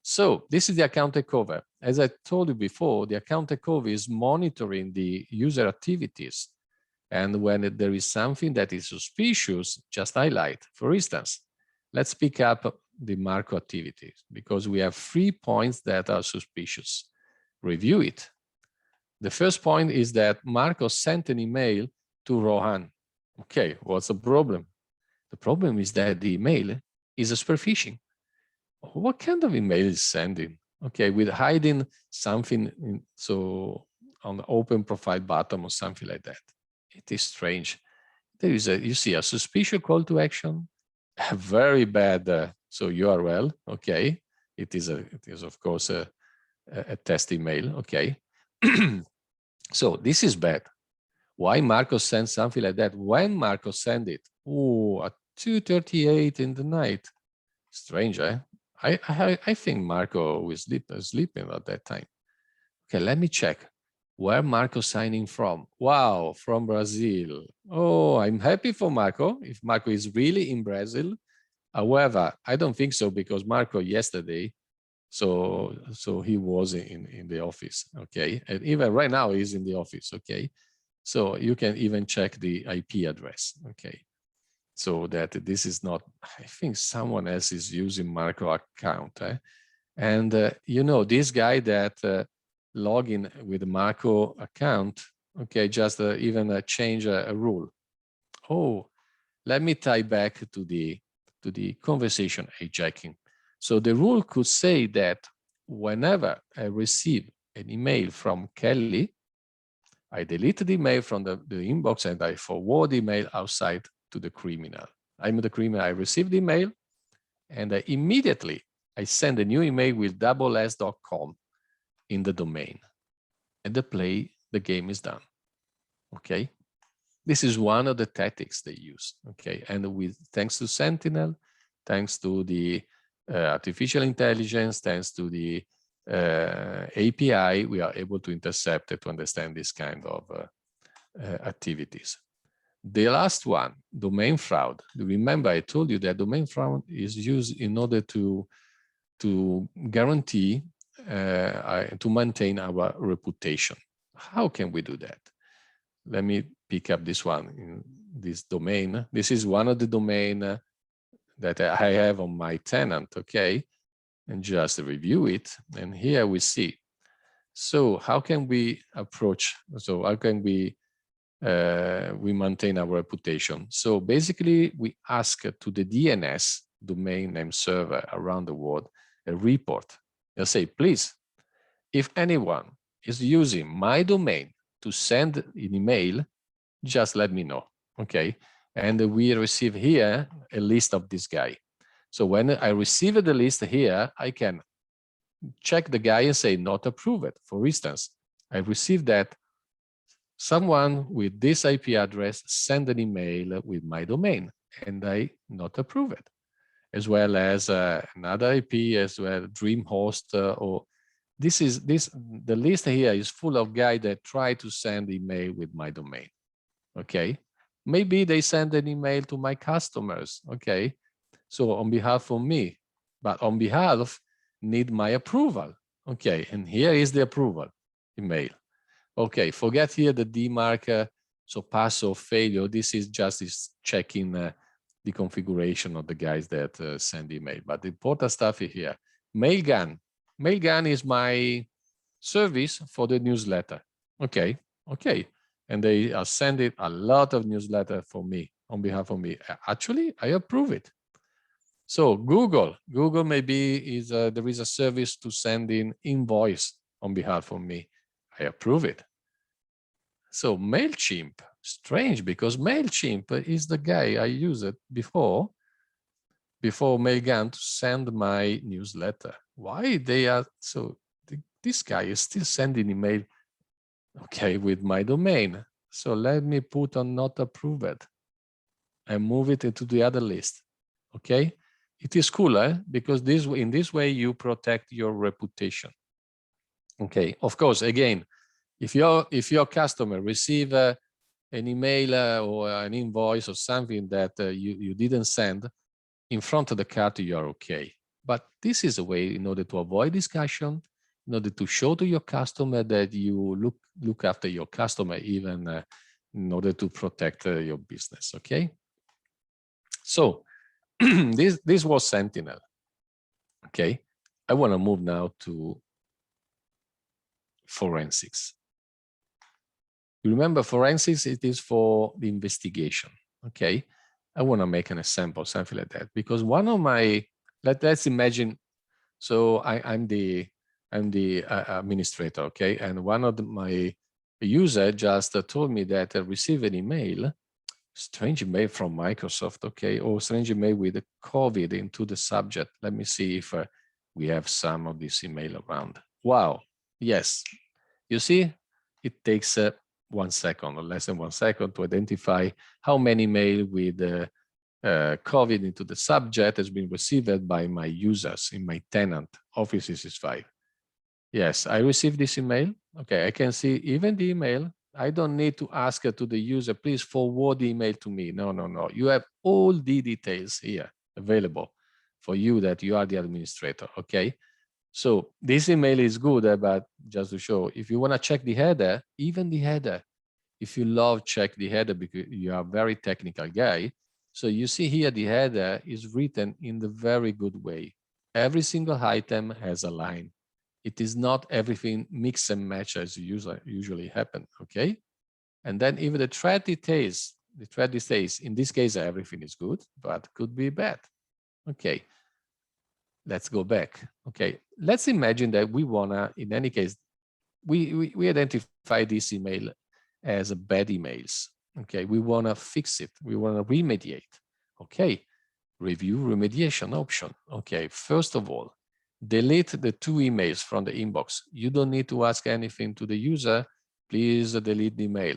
so this is the account takeover. As I told you before, the account takeover is monitoring the user activities, and when there is something that is suspicious, just highlight. For instance, let's pick up the Marco activities, because we have 3 points that are suspicious. Review it. The first point is that Marco sent an email to Rohan. Okay, what's the problem? The problem is that the email is a spear-phishing. What kind of email is sending? Okay, with hiding something so on the open profile button or something like that. It is strange. There is you see a suspicious call to action, a very bad so URL. Okay, it is of course a test email. Okay, so this is bad. Why Marco sent something like that? When Marco sent it, oh, at 2:38 in the night. Strange, eh? I think Marco was sleeping at that time. Okay, let me check. Where Marco signing from? Wow, from Brazil. Oh, I'm happy for Marco, if Marco is really in Brazil. However, I don't think so, because Marco yesterday, so he was in the office, okay? And even right now he's in the office, okay? So you can even check the IP address, okay? So that this is not, I think someone else is using Marco account. And you know, this guy that log in with the Marco account, okay, just even change a rule. Oh, let me tie back to the conversation hijacking. So the rule could say that whenever I receive an email from Kelly, I delete the email from the inbox and I forward the email outside to the criminal. I'm the criminal, I received the email, and immediately I send a new email with s.com in the domain. And the game is done, okay? This is one of the tactics they use, okay? And thanks to Sentinel, thanks to the artificial intelligence, thanks to the API, we are able to intercept it, to understand this kind of activities. The last one, domain fraud. Remember, I told you that domain fraud is used in order to guarantee, to maintain our reputation. How can we do that? Let me pick up this one in this domain. This is one of the domain that I have on my tenant, okay? And just review it. And here we see. So how can we approach, so how can we maintain our reputation? So basically we ask to the DNS, domain name server around the world, a report. They'll say, please, if anyone is using my domain to send an email, just let me know, okay? And we receive here a list of this guy. So when I receive the list here, I can check the guy and say not approved. For instance, I received that someone with this IP address send an email with my domain, and I not approve it, as well as another IP, as well DreamHost, or the list here is full of guys that try to send email with my domain. Okay, maybe they send an email to my customers. Okay, so on behalf of me, but on behalf need my approval. Okay, and here is the approval email. Okay, forget here the DMARC, so pass or failure. This is just checking the configuration of the guys that send email. But the important stuff is here. Mailgun. Mailgun is my service for the newsletter. Okay, okay. And they are sending a lot of newsletter for me, on behalf of me. Actually, I approve it. So Google maybe there is a service to send in invoice on behalf of me. I approve it. So MailChimp, strange, because MailChimp is the guy I used before before Mailgun to send my newsletter. Why they are so? This guy is still sending email, okay, with my domain. So let me put on not approved and move it into the other list. Okay, it is cooler because in this way you protect your reputation. Okay, of course, again, if your customer receive an email or an invoice or something that you didn't send in front of the cart, you are okay. But this is a way in order to avoid discussion, in order to show to your customer that you look after your customer, even in order to protect your business. Okay. So this was Sentinel. Okay. I want to move now to forensics. You remember forensics, it is for the investigation. Okay. I want to make an example, something like that, because one of my, let's imagine, so I'm the administrator, okay, and one of my user just told me that I received an email, strange email from Microsoft, okay, or strange email with COVID into the subject. Let me see if we have some of this email around. Wow, yes, you see, it takes 1 second or less than 1 second to identify how many mail with COVID into the subject has been received by my users in my tenant, Office 365. Yes, I received this email. Okay, I can see even the email. I don't need to ask to the user, please forward the email to me. No, no, no. You have all the details here available for you that you are the administrator, okay? So this email is good, but just to show, if you want to check the header, even the header, if you love check the header because you are a very technical guy, so you see here the header is written in the very good way. Every single item has a line. It is not everything mix and match as usually happen, okay? And then even the thread details, in this case, everything is good, but could be bad. Okay, let's go back. Okay, let's imagine that we wanna, in any case, we identify this email as a bad emails. Okay, we wanna fix it, we wanna remediate. Okay, review remediation option. Okay, first of all, delete the 2 emails from the inbox. You don't need to ask anything to the user. Please delete the email.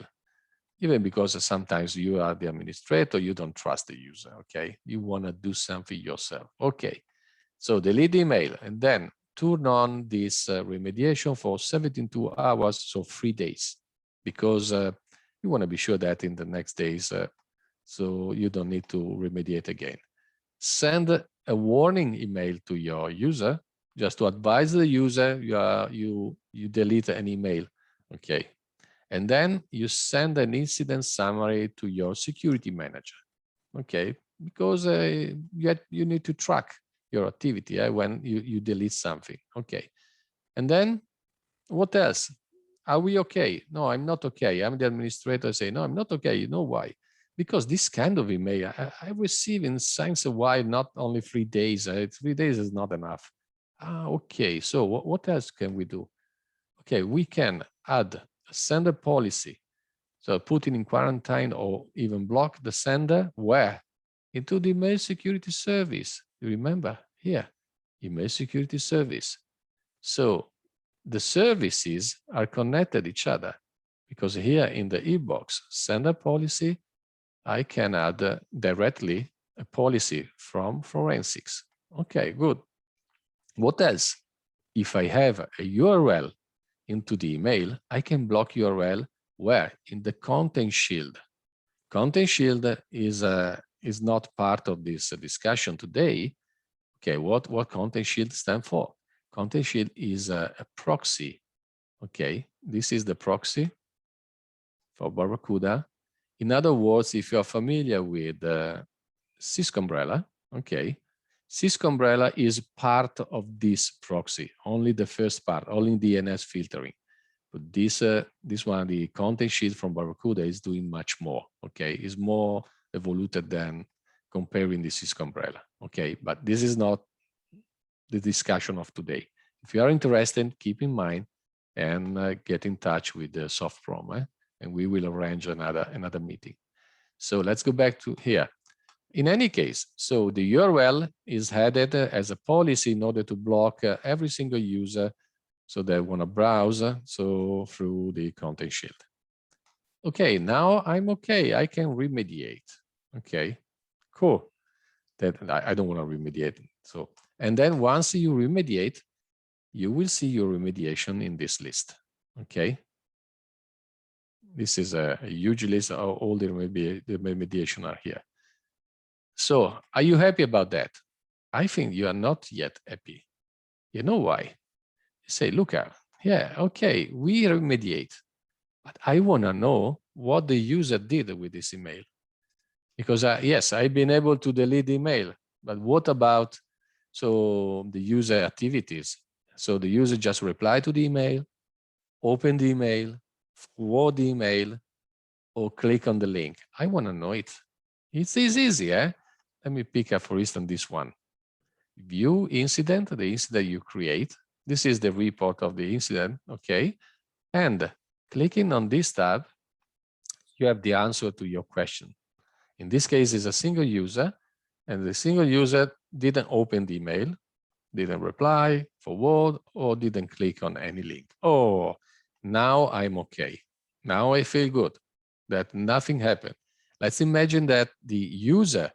Even because sometimes you are the administrator, you don't trust the user, okay? You want to do something yourself. Okay, so delete the email and then turn on this remediation for 72 hours, so 3 days, because you want to be sure that in the next days, so you don't need to remediate again. Send a warning email to your user, just to advise the user you delete an email, okay? And then you send an incident summary to your security manager, okay? Because you need to track your activity when you delete something, okay? And then what else? Are we okay? No, I'm not okay. I'm the administrator. Say, no, I'm not okay. You know why? Because this kind of email I receive in since a while, not only 3 days. 3 days is not enough. Okay, so what else can we do? Okay, we can add a sender policy. So put it in quarantine or even block the sender where? Into the email security service. You remember here, email security service. So the services are connected each other because here in the e-box sender policy, I can add directly a policy from forensics. Okay, good. What else? If I have a URL into the email, I can block URL where? In the content shield. Content shield is not part of this discussion today. Okay, what content shield stands for? Content shield is a proxy. Okay, this is the proxy for Barracuda. In other words, if you're familiar with Cisco umbrella, okay, Cisco umbrella is part of this proxy, only the first part, only DNS filtering. But this one, the content sheet from Barracuda is doing much more, okay? It's more evolved than comparing the Cisco umbrella, okay? But this is not the discussion of today. If you are interested, keep in mind and get in touch with the Softprom, and we will arrange another meeting. So let's go back to here. in any case, so the URL is headed as a policy in order to block every single user so they want to browse through the content shield. Okay, now I'm okay. I can remediate. Okay, cool. That I don't want to remediate. So, and then once you remediate, you will see your remediation in this list. Okay. This is a huge list of all the remediation are here. So are you happy about that? I think you are not yet happy. You know why? You say, look, yeah, okay, we remediate, but I want to know what the user did with this email. Because yes, I've been able to delete the email, but what about the user activities? So the user just replied to the email, open the email, forward the email, or click on the link. I want to know it. It's easy, eh? Let me pick up, for instance, this one. View incident, the incident you create. This is the report of the incident, okay? And clicking on this tab, you have the answer to your question. In this case, it's a single user, and the single user didn't open the email, didn't reply, forward, or didn't click on any link. Oh, now I'm okay. Now I feel good that nothing happened. Let's imagine that the user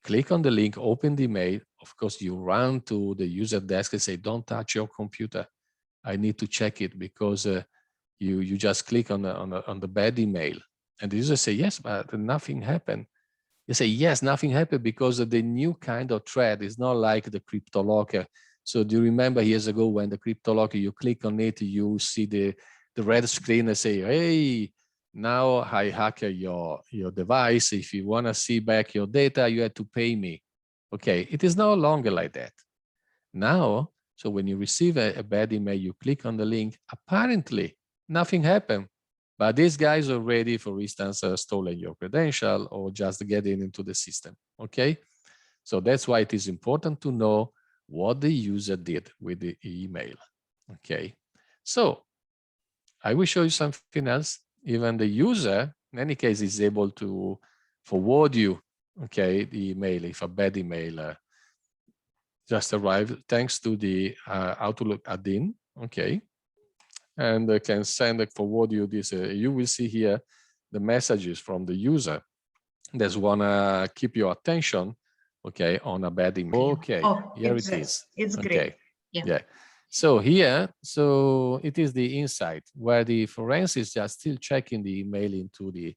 click on the link, open the email. Of course, you run to the user desk and say, don't touch your computer. I need to check it because you just click on the bad email. And the user say, yes, but nothing happened. You say, yes, nothing happened because the new kind of thread is not like the crypto locker. So do you remember years ago when the crypto locker, you click on it, you see the red screen and say, hey, now I hack your device. If you want to see back your data, you have to pay me. Okay, it is no longer like that. Now, so when you receive a bad email, you click on the link, apparently nothing happened. But these guys already, for instance, stolen your credential or just getting into the system, okay? So that's why it is important to know what the user did with the email, okay? So I will show you something else. Even the user, in any case, is able to forward you, okay, the email, if a bad email just arrived, thanks to the Outlook add-in, okay? And can forward you this. You will see here the messages from the user that wanna keep your attention, okay, on a bad email. Okay, here it is. It's okay. great. Yeah. So here, so it is the insight where the forensics is just still checking the email into the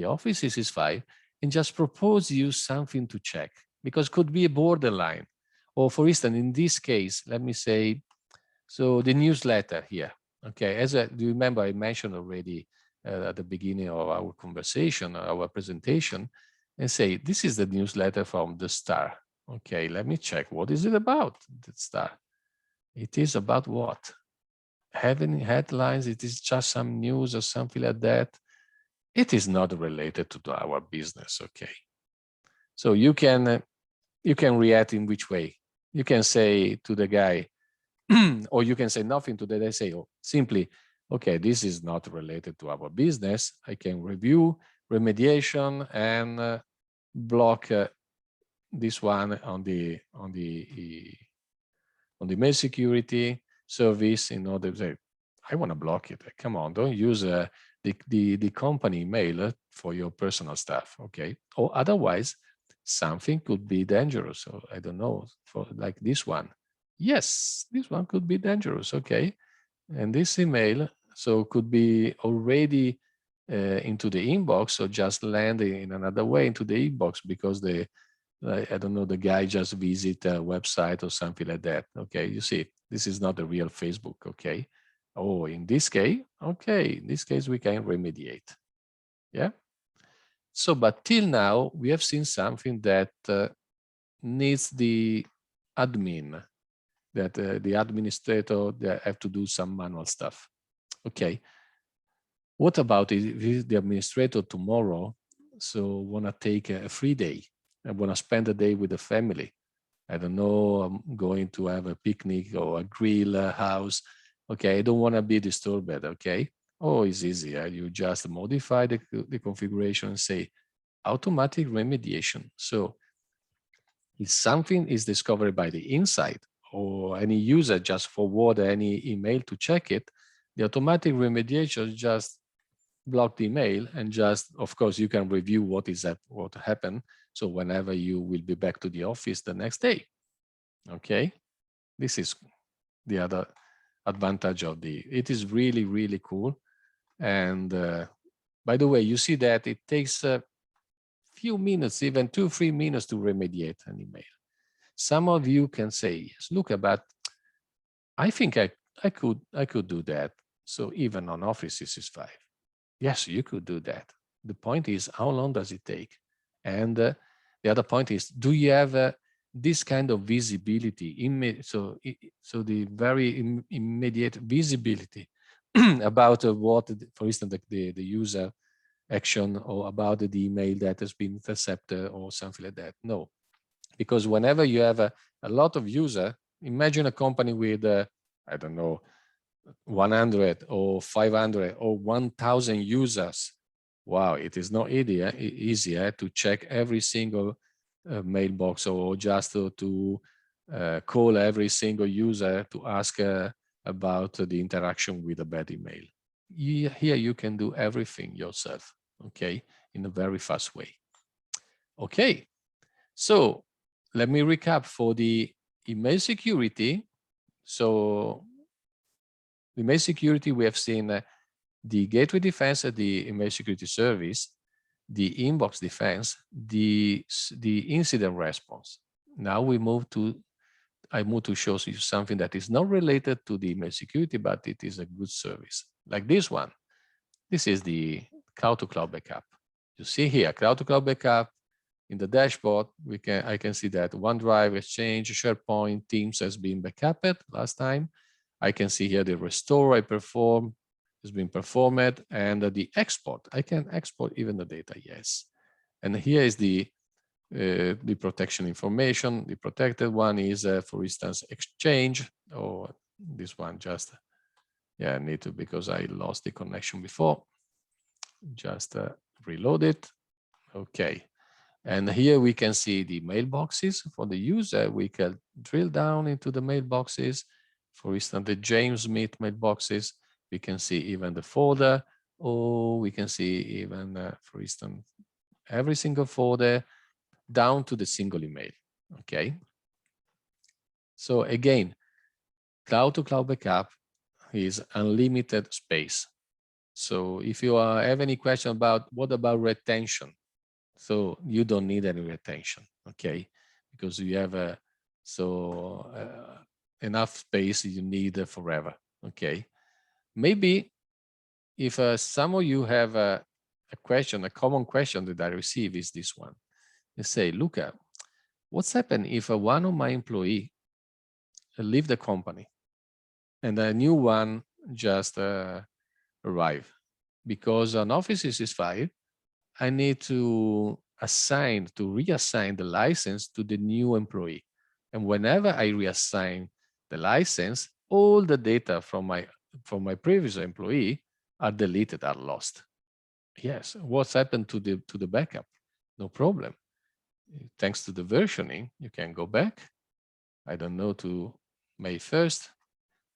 Office 365 and just propose you something to check, because it could be a borderline. Or for instance, in this case, let me say, so the newsletter here. Okay, do you remember I mentioned already at the beginning of our conversation, our presentation, and say, this is the newsletter from the Star. Okay, let me check. What is it about, the Star? It is about what? Having headlines, it is just some news or something like that. It is not related to our business, okay? So you can react in which way? You can say to the guy, or you can say nothing to that. I say, oh, simply, okay, this is not related to our business. I can review remediation and block this one on the mail security service in order to say, I want to block it. Come on, don't use the company mail for your personal stuff, okay? Or otherwise, something could be dangerous. So I don't know, for like this one. Yes, this one could be dangerous, okay? And this email, so could be already into the inbox or just land in another way into the inbox because I don't know, the guy just visit a website or something like that, okay? You see, this is not a real Facebook, okay? Oh, in this case, okay, in this case, we can remediate, yeah? So, but till now, we have seen something that needs the admin, that the administrator, they have to do some manual stuff. Okay. What about if the administrator tomorrow, so wanna take a free day? I wanna spend a day with the family. I don't know, I'm going to have a picnic or a grill house. Okay, I don't wanna be disturbed, okay? Oh, it's easy. You just modify the configuration and say, automatic remediation. So if something is discovered by the inside, or any user just forward any email to check it, the automatic remediation just block the email, and just, of course, you can review what happened. So whenever you will be back to the office the next day, okay? This is the other advantage of it is really, really cool. And by the way, you see that it takes a few minutes, even 2-3 minutes to remediate an email. Some of you can say, yes, look, but I think I could do that. So even on Office 365, yes, you could do that. The point is, how long does it take? And the other point is, do you have this kind of visibility? So the very immediate visibility about what, for instance, the user action, or about the email that has been intercepted or something like that? No, because whenever you have a lot of users, imagine a company with, I don't know, 100 or 500 or 1,000 users. Wow, it is not easier to check every single mailbox, or just to call every single user to ask about the interaction with a bad email. Here you can do everything yourself, okay, in a very fast way. Okay, so let me recap for the email security. So email security, we have seen the gateway defense, the email security service, the inbox defense, the incident response. Now I move to show you something that is not related to the email security, but it is a good service, like this one. This is the cloud-to-cloud backup. You see here, cloud-to-cloud backup. In the dashboard, I can see that OneDrive, Exchange, SharePoint, Teams has been backuped last time. I can see here the restore I perform has been performed, and the export. I can export even the data, yes. And here is the protection information. The protected one is, for instance, Exchange, or this one just, yeah, I need to, because I lost the connection before. Just reload it. Okay. And here we can see the mailboxes for the user. We can drill down into the mailboxes. For instance, the James Smith mailboxes. We can see even the folder, or we can see even, for instance, every single folder down to the single email. Okay. So again, cloud-to-cloud backup is unlimited space. So if you have any question about what about retention, so you don't need any retention, okay? Because you have enough space you need forever, okay? Maybe if some of you have a question, a common question that I receive is this one. They say, Luca, what's happened if one of my employees leave the company and a new one just arrive? Because on Office 365, I need to reassign the license to the new employee. And whenever I reassign the license, all the data from my previous employee are deleted, are lost. Yes, what's happened to the backup? No problem. Thanks to the versioning, you can go back, I don't know, to May 1st,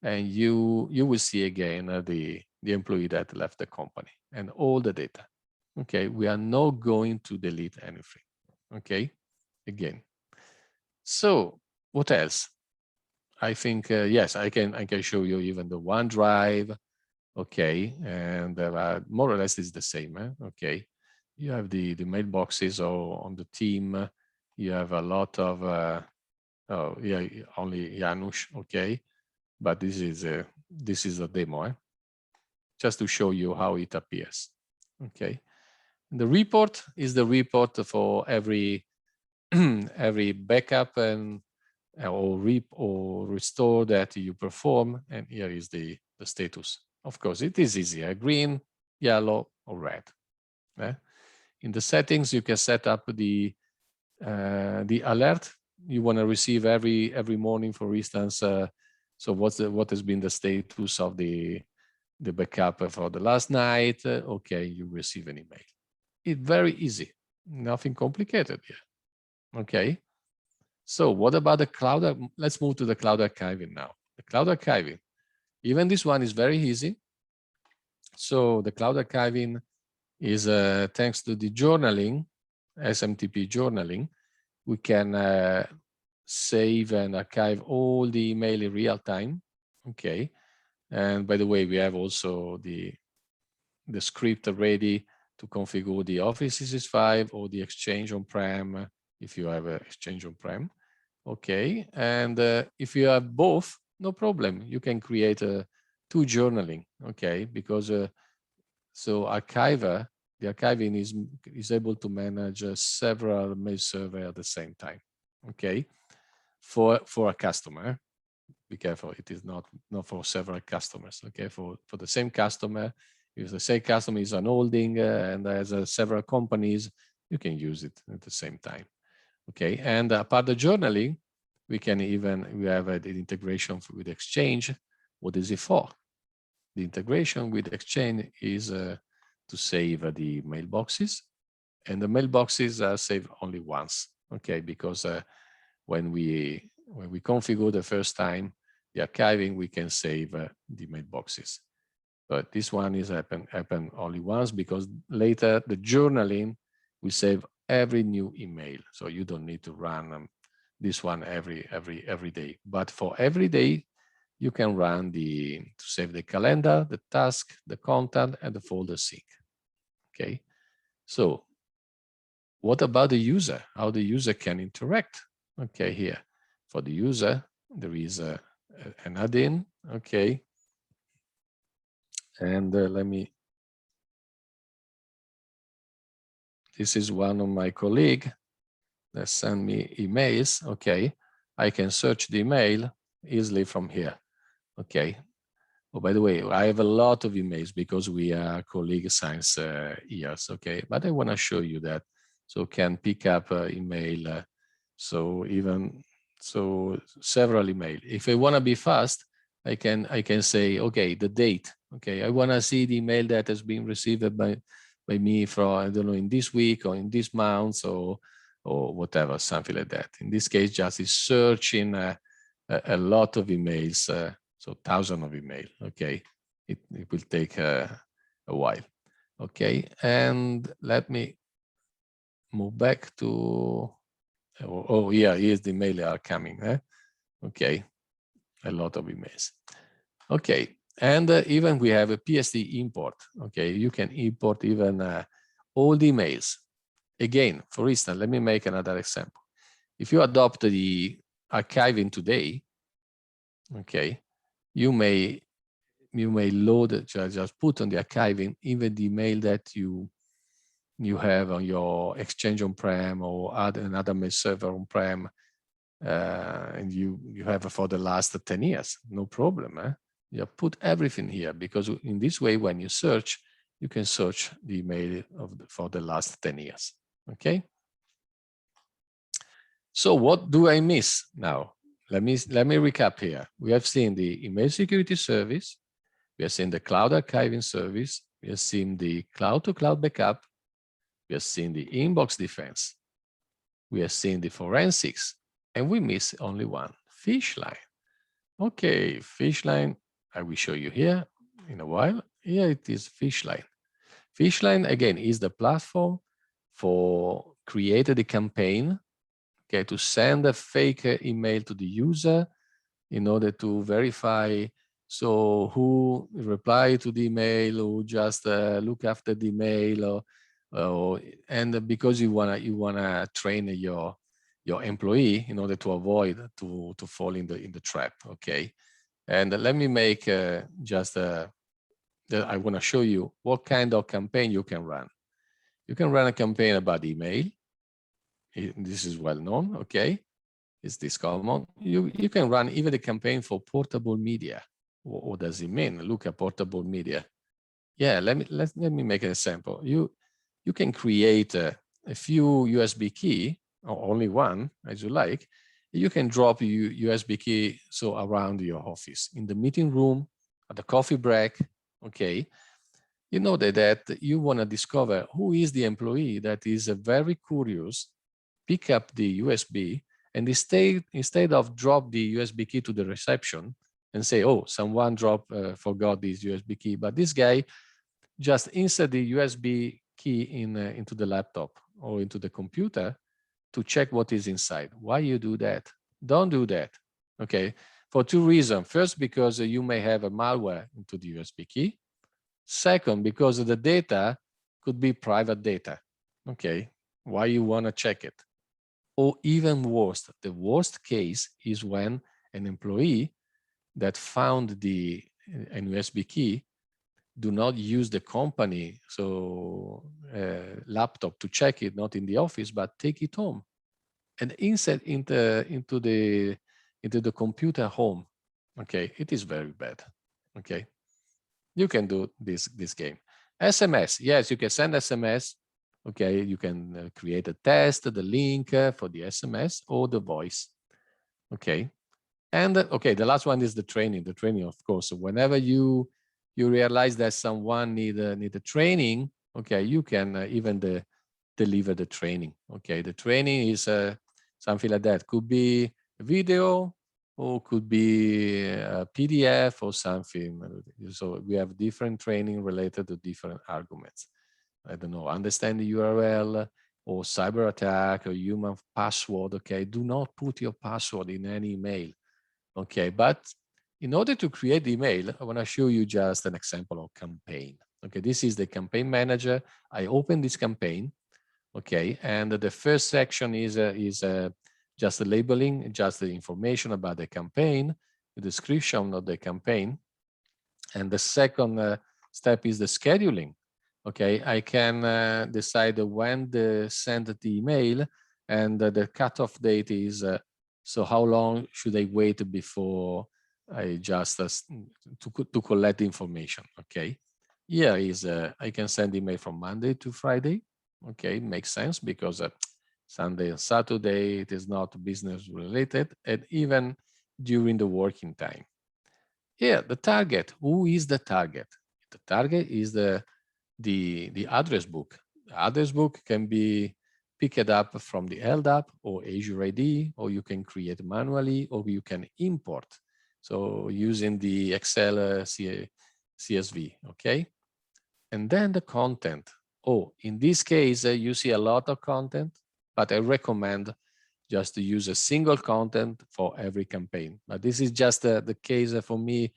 and you will see again the employee that left the company and all the data. Okay, we are not going to delete anything. Okay, again. So what else? I think yes, I can show you even the OneDrive. Okay, and more or less is the same. Okay, you have the mailboxes, or on the team, you have a lot of oh yeah, only Janusz. Okay, but this is a demo, just to show you how it appears. Okay. The report is the report for every every backup and or restore that you perform, and here is the status. Of course, it is easier: green, yellow, or red. In the settings, you can set up the alert you want to receive every morning, for instance. So what has been the status of the backup for the last night? Okay, you receive an email. It's very easy. Nothing complicated here. Okay. So what about the cloud? Let's move to the cloud archiving now. The cloud archiving, even this one is very easy. So the cloud archiving is thanks to the journaling, SMTP journaling, we can save and archive all the email in real time. Okay. And by the way, we have also the script ready to configure the Office 365 or the Exchange on-prem if you have an Exchange on-prem. Okay. And if you have both, no problem. You can create two journaling. Okay. Because so archiver, the archiving is able to manage several mail servers at the same time. Okay. For a customer, be careful, it is not for several customers. Okay, for the same customer, if the same customer is an holding and has several companies, you can use it at the same time. Okay, and apart the journaling, we have the integration with Exchange. What is it for? The integration with Exchange is to save the mailboxes, and the mailboxes are saved only once. Okay, because when we configure the first time the archiving, we can save the mailboxes. But this one is happen only once, because later the journaling will save every new email. So you don't need to run this one every day. But for every day, you can run to save the calendar, the task, the content, and the folder sync. Okay. So what about the user? How the user can interact? Okay, here for the user, there is an add-in. Okay. And this is one of my colleagues that send me emails. Okay. I can search the email easily from here. Okay. Oh, by the way, I have a lot of emails because we are colleagues since years. Okay. But I want to show you that. So can pick up email. So several email. If I want to be fast, I can say, okay, the date. Okay, I want to see the email that has been received by me from, I don't know, in this week or in this month or whatever, something like that. In this case, just is searching a lot of emails, so thousands of emails. Okay, it will take a while. Okay, and let me move back to. Oh yeah, here's the email are coming. Okay, a lot of emails. Okay, and even we have a PSD import. Okay, you can import even all the emails. Again, for instance, let me make another example. If you adopt the archiving today, okay, you may load, just put on the archiving even the email that you have on your Exchange on-prem or another mail server on-prem, and you have for the last 10 years, no problem. You put everything here, because in this way, when you search, you can search the email for the last 10 years. Okay. So what do I miss now? Let me recap here. We have seen the email security service. We have seen the cloud archiving service. We have seen the cloud-to-cloud backup. We have seen the inbox defense. We have seen the forensics, and we miss only one, Fishline. Okay, Fishline, I will show you here in a while. Here it is, Fishline. Fishline, again, is the platform for creating the campaign, okay, to send a fake email to the user in order to verify so who reply to the email, or just look after the email, and because you wanna train your employee in order to avoid to fall in the trap. Okay, and let me make I want to show you what kind of campaign you can run. You can run a campaign about email. This is well known. Okay, it's this common. You can run even a campaign for portable media. What does it mean? Look at portable media. Yeah, let me make an example. You can create a few USB key, or only one, as you like. You can drop USB key around your office, in the meeting room, at the coffee break. Okay, you know that you want to discover who is the employee that is very curious, pick up the USB, and instead of drop the USB key to the reception and say, oh, someone forgot this USB key, but this guy just insert the USB key into the laptop or into the computer to check what is inside. Why you do that? Don't do that, okay? For two reasons. First, because you may have a malware into the USB key. Second, because the data could be private data, okay? Why you want to check it? Or even worse, the worst case is when an employee that found an USB key do not use the company laptop to check it, not in the office, but take it home and insert into the computer home. Okay, it is very bad. Okay, you can do this game. SMS, yes, you can send SMS. Okay, you can create a test, the link for the SMS or the voice. Okay, and okay, the last one is the training. The training, of course, whenever you realize that someone need a training, okay, you can even deliver the training. Okay, the training is something like that. Could be a video or could be a PDF or something. So we have different training related to different arguments. I don't know, understand the URL or cyber attack or human password. Okay, do not put your password in any email. Okay, but in order to create the email, I want to show you just an example of campaign. Okay, this is the campaign manager. I open this campaign. Okay, and the first section is just the labeling, just the information about the campaign, the description of the campaign. And the second step is the scheduling. Okay, I can decide when to send the email, and the cutoff date is so how long should I wait before I just to collect the information. Okay, here is I can send email from Monday to Friday. Okay, makes sense because Sunday and Saturday it is not business related, and even during the working time. Here, the target. Who is the target? The target is the address book. The address book can be picked up from the LDAP or Azure AD, or you can create manually, or you can import. So using the Excel CSV, okay? And then the content. Oh, in this case, you see a lot of content, but I recommend just to use a single content for every campaign. But this is just the case for me.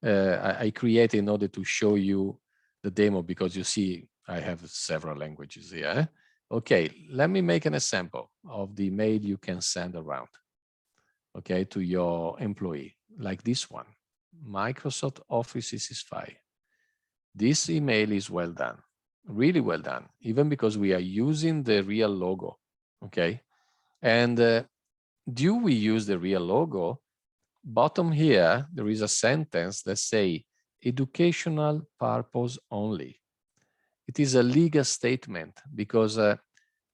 I create in order to show you the demo, because you see I have several languages here. Okay, let me make an example of the email you can send around, okay, to your employee, like this one, Microsoft Office 365. This email is well done, really well done, even because we are using the real logo, okay? And do we use the real logo? Bottom here, there is a sentence that say, educational purpose only. It is a legal statement because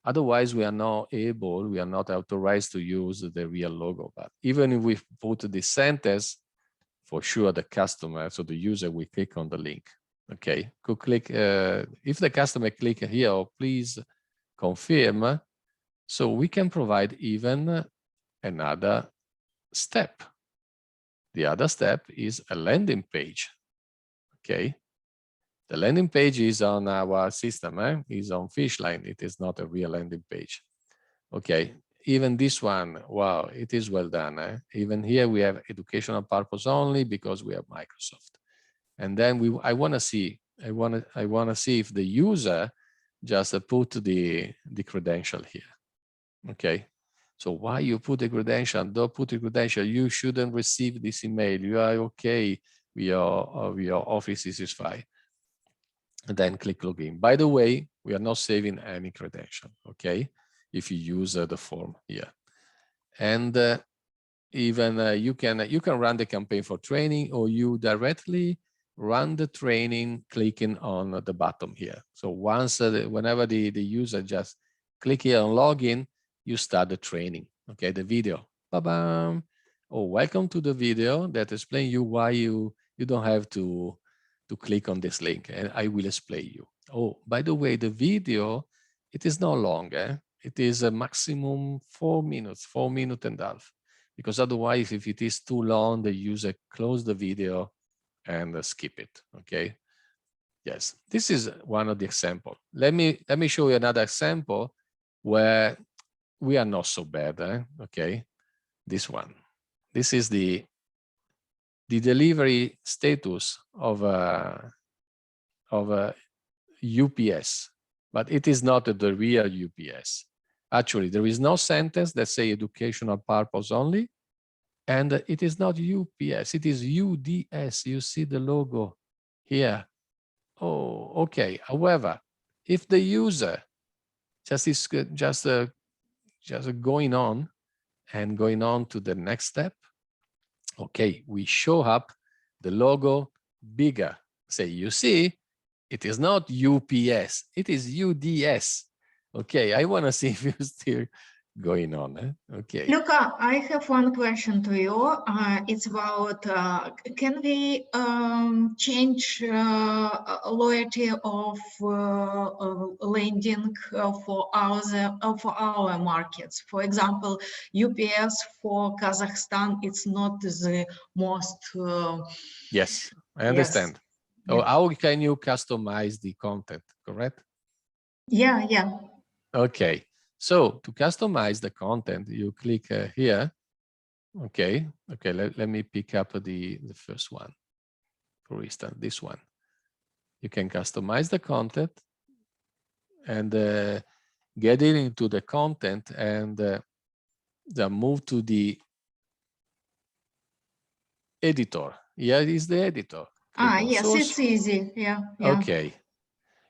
otherwise we are not authorized to use the real logo. But even if we put this sentence, for sure the customer, so the user will click on the link. Okay, could click, if the customer click here, or please confirm, so we can provide even another step. The other step is a landing page. Okay, the landing page is on our system, is on Fishline. It is not a real landing page. Okay, even this one, wow, it is well done. Even here we have educational purpose only because we have Microsoft. And then I want to see if the user just put the credential here. Okay, so why you put the credential? Don't put the credential. You shouldn't receive this email. You are okay with your Office 365. And then click login. By the way, we are not saving any credential. Okay, if you use the form here, and even you can run the campaign for training, or you directly run the training clicking on the button here. So once whenever the user just click here on login, you start the training. Okay, the video. Ba-bam. Oh, welcome to the video that explains you why you don't have to to click on this link, and I will explain you. Oh, by the way, the video, it is no longer. It is a maximum 4 minutes, 4 minutes and a half, because otherwise, if it is too long, the user close the video and skip it. Okay. Yes, this is one of the examples. Let me show you another example where we are not so bad. Okay, this one. This is the delivery status of a UPS, but it is not the real UPS. Actually, there is no sentence that say educational purpose only, and it is not UPS, it is UDS. You see the logo here. Oh, okay. However, if the user just going on to the next step, okay, we show up the logo bigger. Say, you see, it is not UPS, it is UDS. Okay, I want to see if you're still going on. Okay. Luca, I have one question to you. It's about, can we change loyalty of landing for our markets? For example, UPS for Kazakhstan, it's not the most... Yes, I understand. Yes. Oh, how can you customize the content, correct? Yeah. Okay, so to customize the content, you click here. Okay, let me pick up the first one. For instance, this one. You can customize the content and get it into the content and then move to the editor. Here is the editor. Yes, source. it's easy. Yeah. Okay.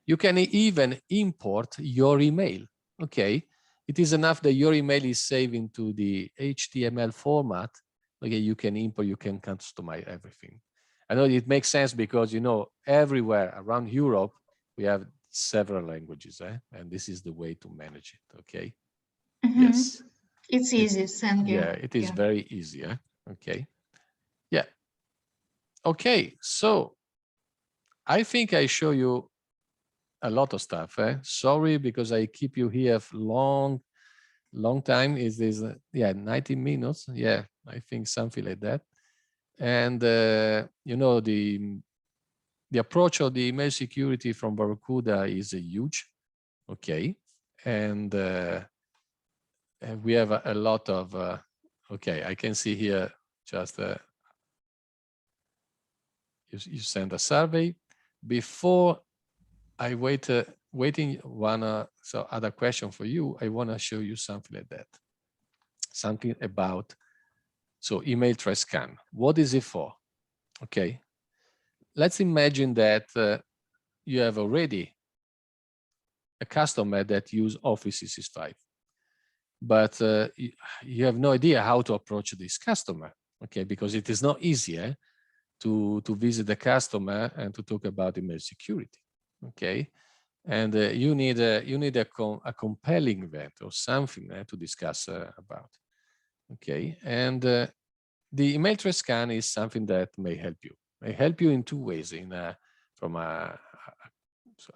You can even import your email. Okay. It is enough that your email is saved into the HTML format. Okay, you can import, you can customize everything. I know it makes sense because, you know, everywhere around Europe, we have several languages, and this is the way to manage it. Okay. Mm-hmm. Yes. It's easy. Thank you. Yeah, it is very easy. Okay. Yeah. Okay. So I think I show you a lot of stuff. Sorry, because I keep you here for long time. Is this 90 minutes? Yeah, I think something like that. And you know, the approach of the email security from Barracuda is huge. Okay, and we have a lot of okay, I can see here just you send a survey. Before I waiting one so other question for you, I want to show you something like that. Something about email trace scan. What is it for? Okay, let's imagine that you have already a customer that use Office 365, but you have no idea how to approach this customer. Okay, because it is not easier to visit the customer and to talk about email security. Okay, and you need a compelling event or something to discuss about. Okay, and the email trace scan is something that may help you. May help you in two ways: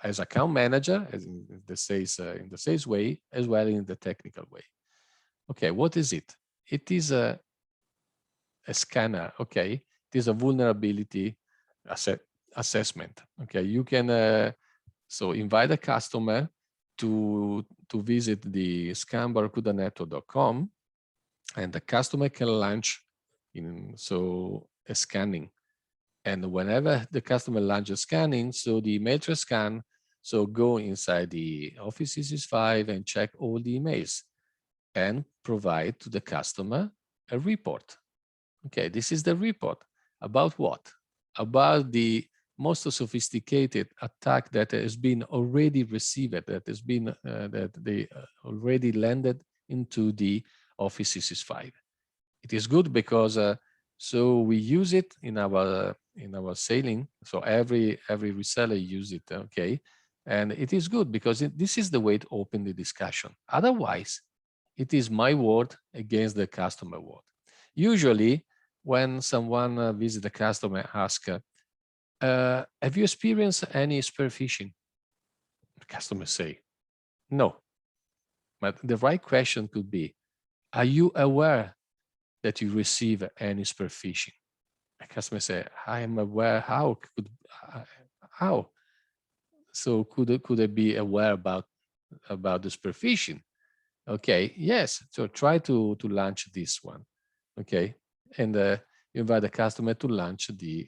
as account manager, as in the sales way, as well in the technical way. Okay, what is it? It is a scanner. Okay, it is a vulnerability assessment. Okay, you can invite a customer to visit the scan-barracuda-network.com, and the customer can launch a scanning. And whenever the customer launches scanning, the email trace scan, go inside the Office 365 and check all the emails and provide to the customer a report. Okay, this is the report. About what? About the most sophisticated attack that has been already received, that has been that they already landed into the Office 365. It is good because we use it in our selling. So every reseller use it. Okay, and it is good because this is the way to open the discussion. Otherwise, it is my word against the customer word. Usually, when someone visits the customer, ask, have you experienced any spear-phishing? The customers say, no. But the right question could be, are you aware that you receive any spear-phishing? The customer say, I am aware. How? So could I be aware about the spear-phishing? Okay, yes. So try to launch this one. Okay, and you invite the customer to launch the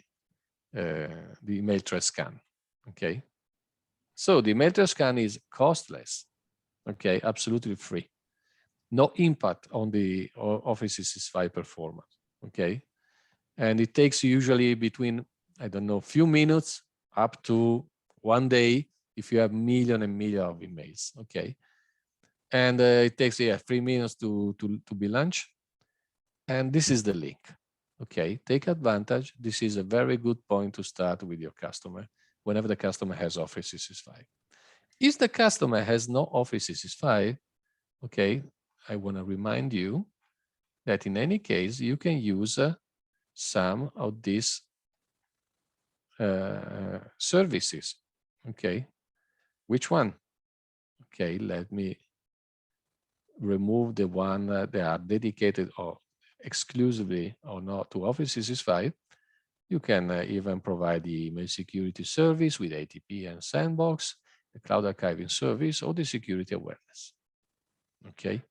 email threat scan. Okay, so the email threat scan is costless. Okay, absolutely free. No impact on the Office 365 performance. Okay, and it takes usually between, I don't know, few minutes up to 1 day if you have million and million of emails. Okay, and it takes 3 minutes to be launched. And this is the link. Okay, take advantage. This is a very good point to start with your customer whenever the customer has Office 365. If the customer has no Office 365, okay, I want to remind you that in any case, you can use some of these services. Okay, which one? Okay, let me remove the one that are dedicated or exclusively or not to Office 365. You can even provide the email security service with ATP and Sandbox, the cloud archiving service, or the security awareness. Okay.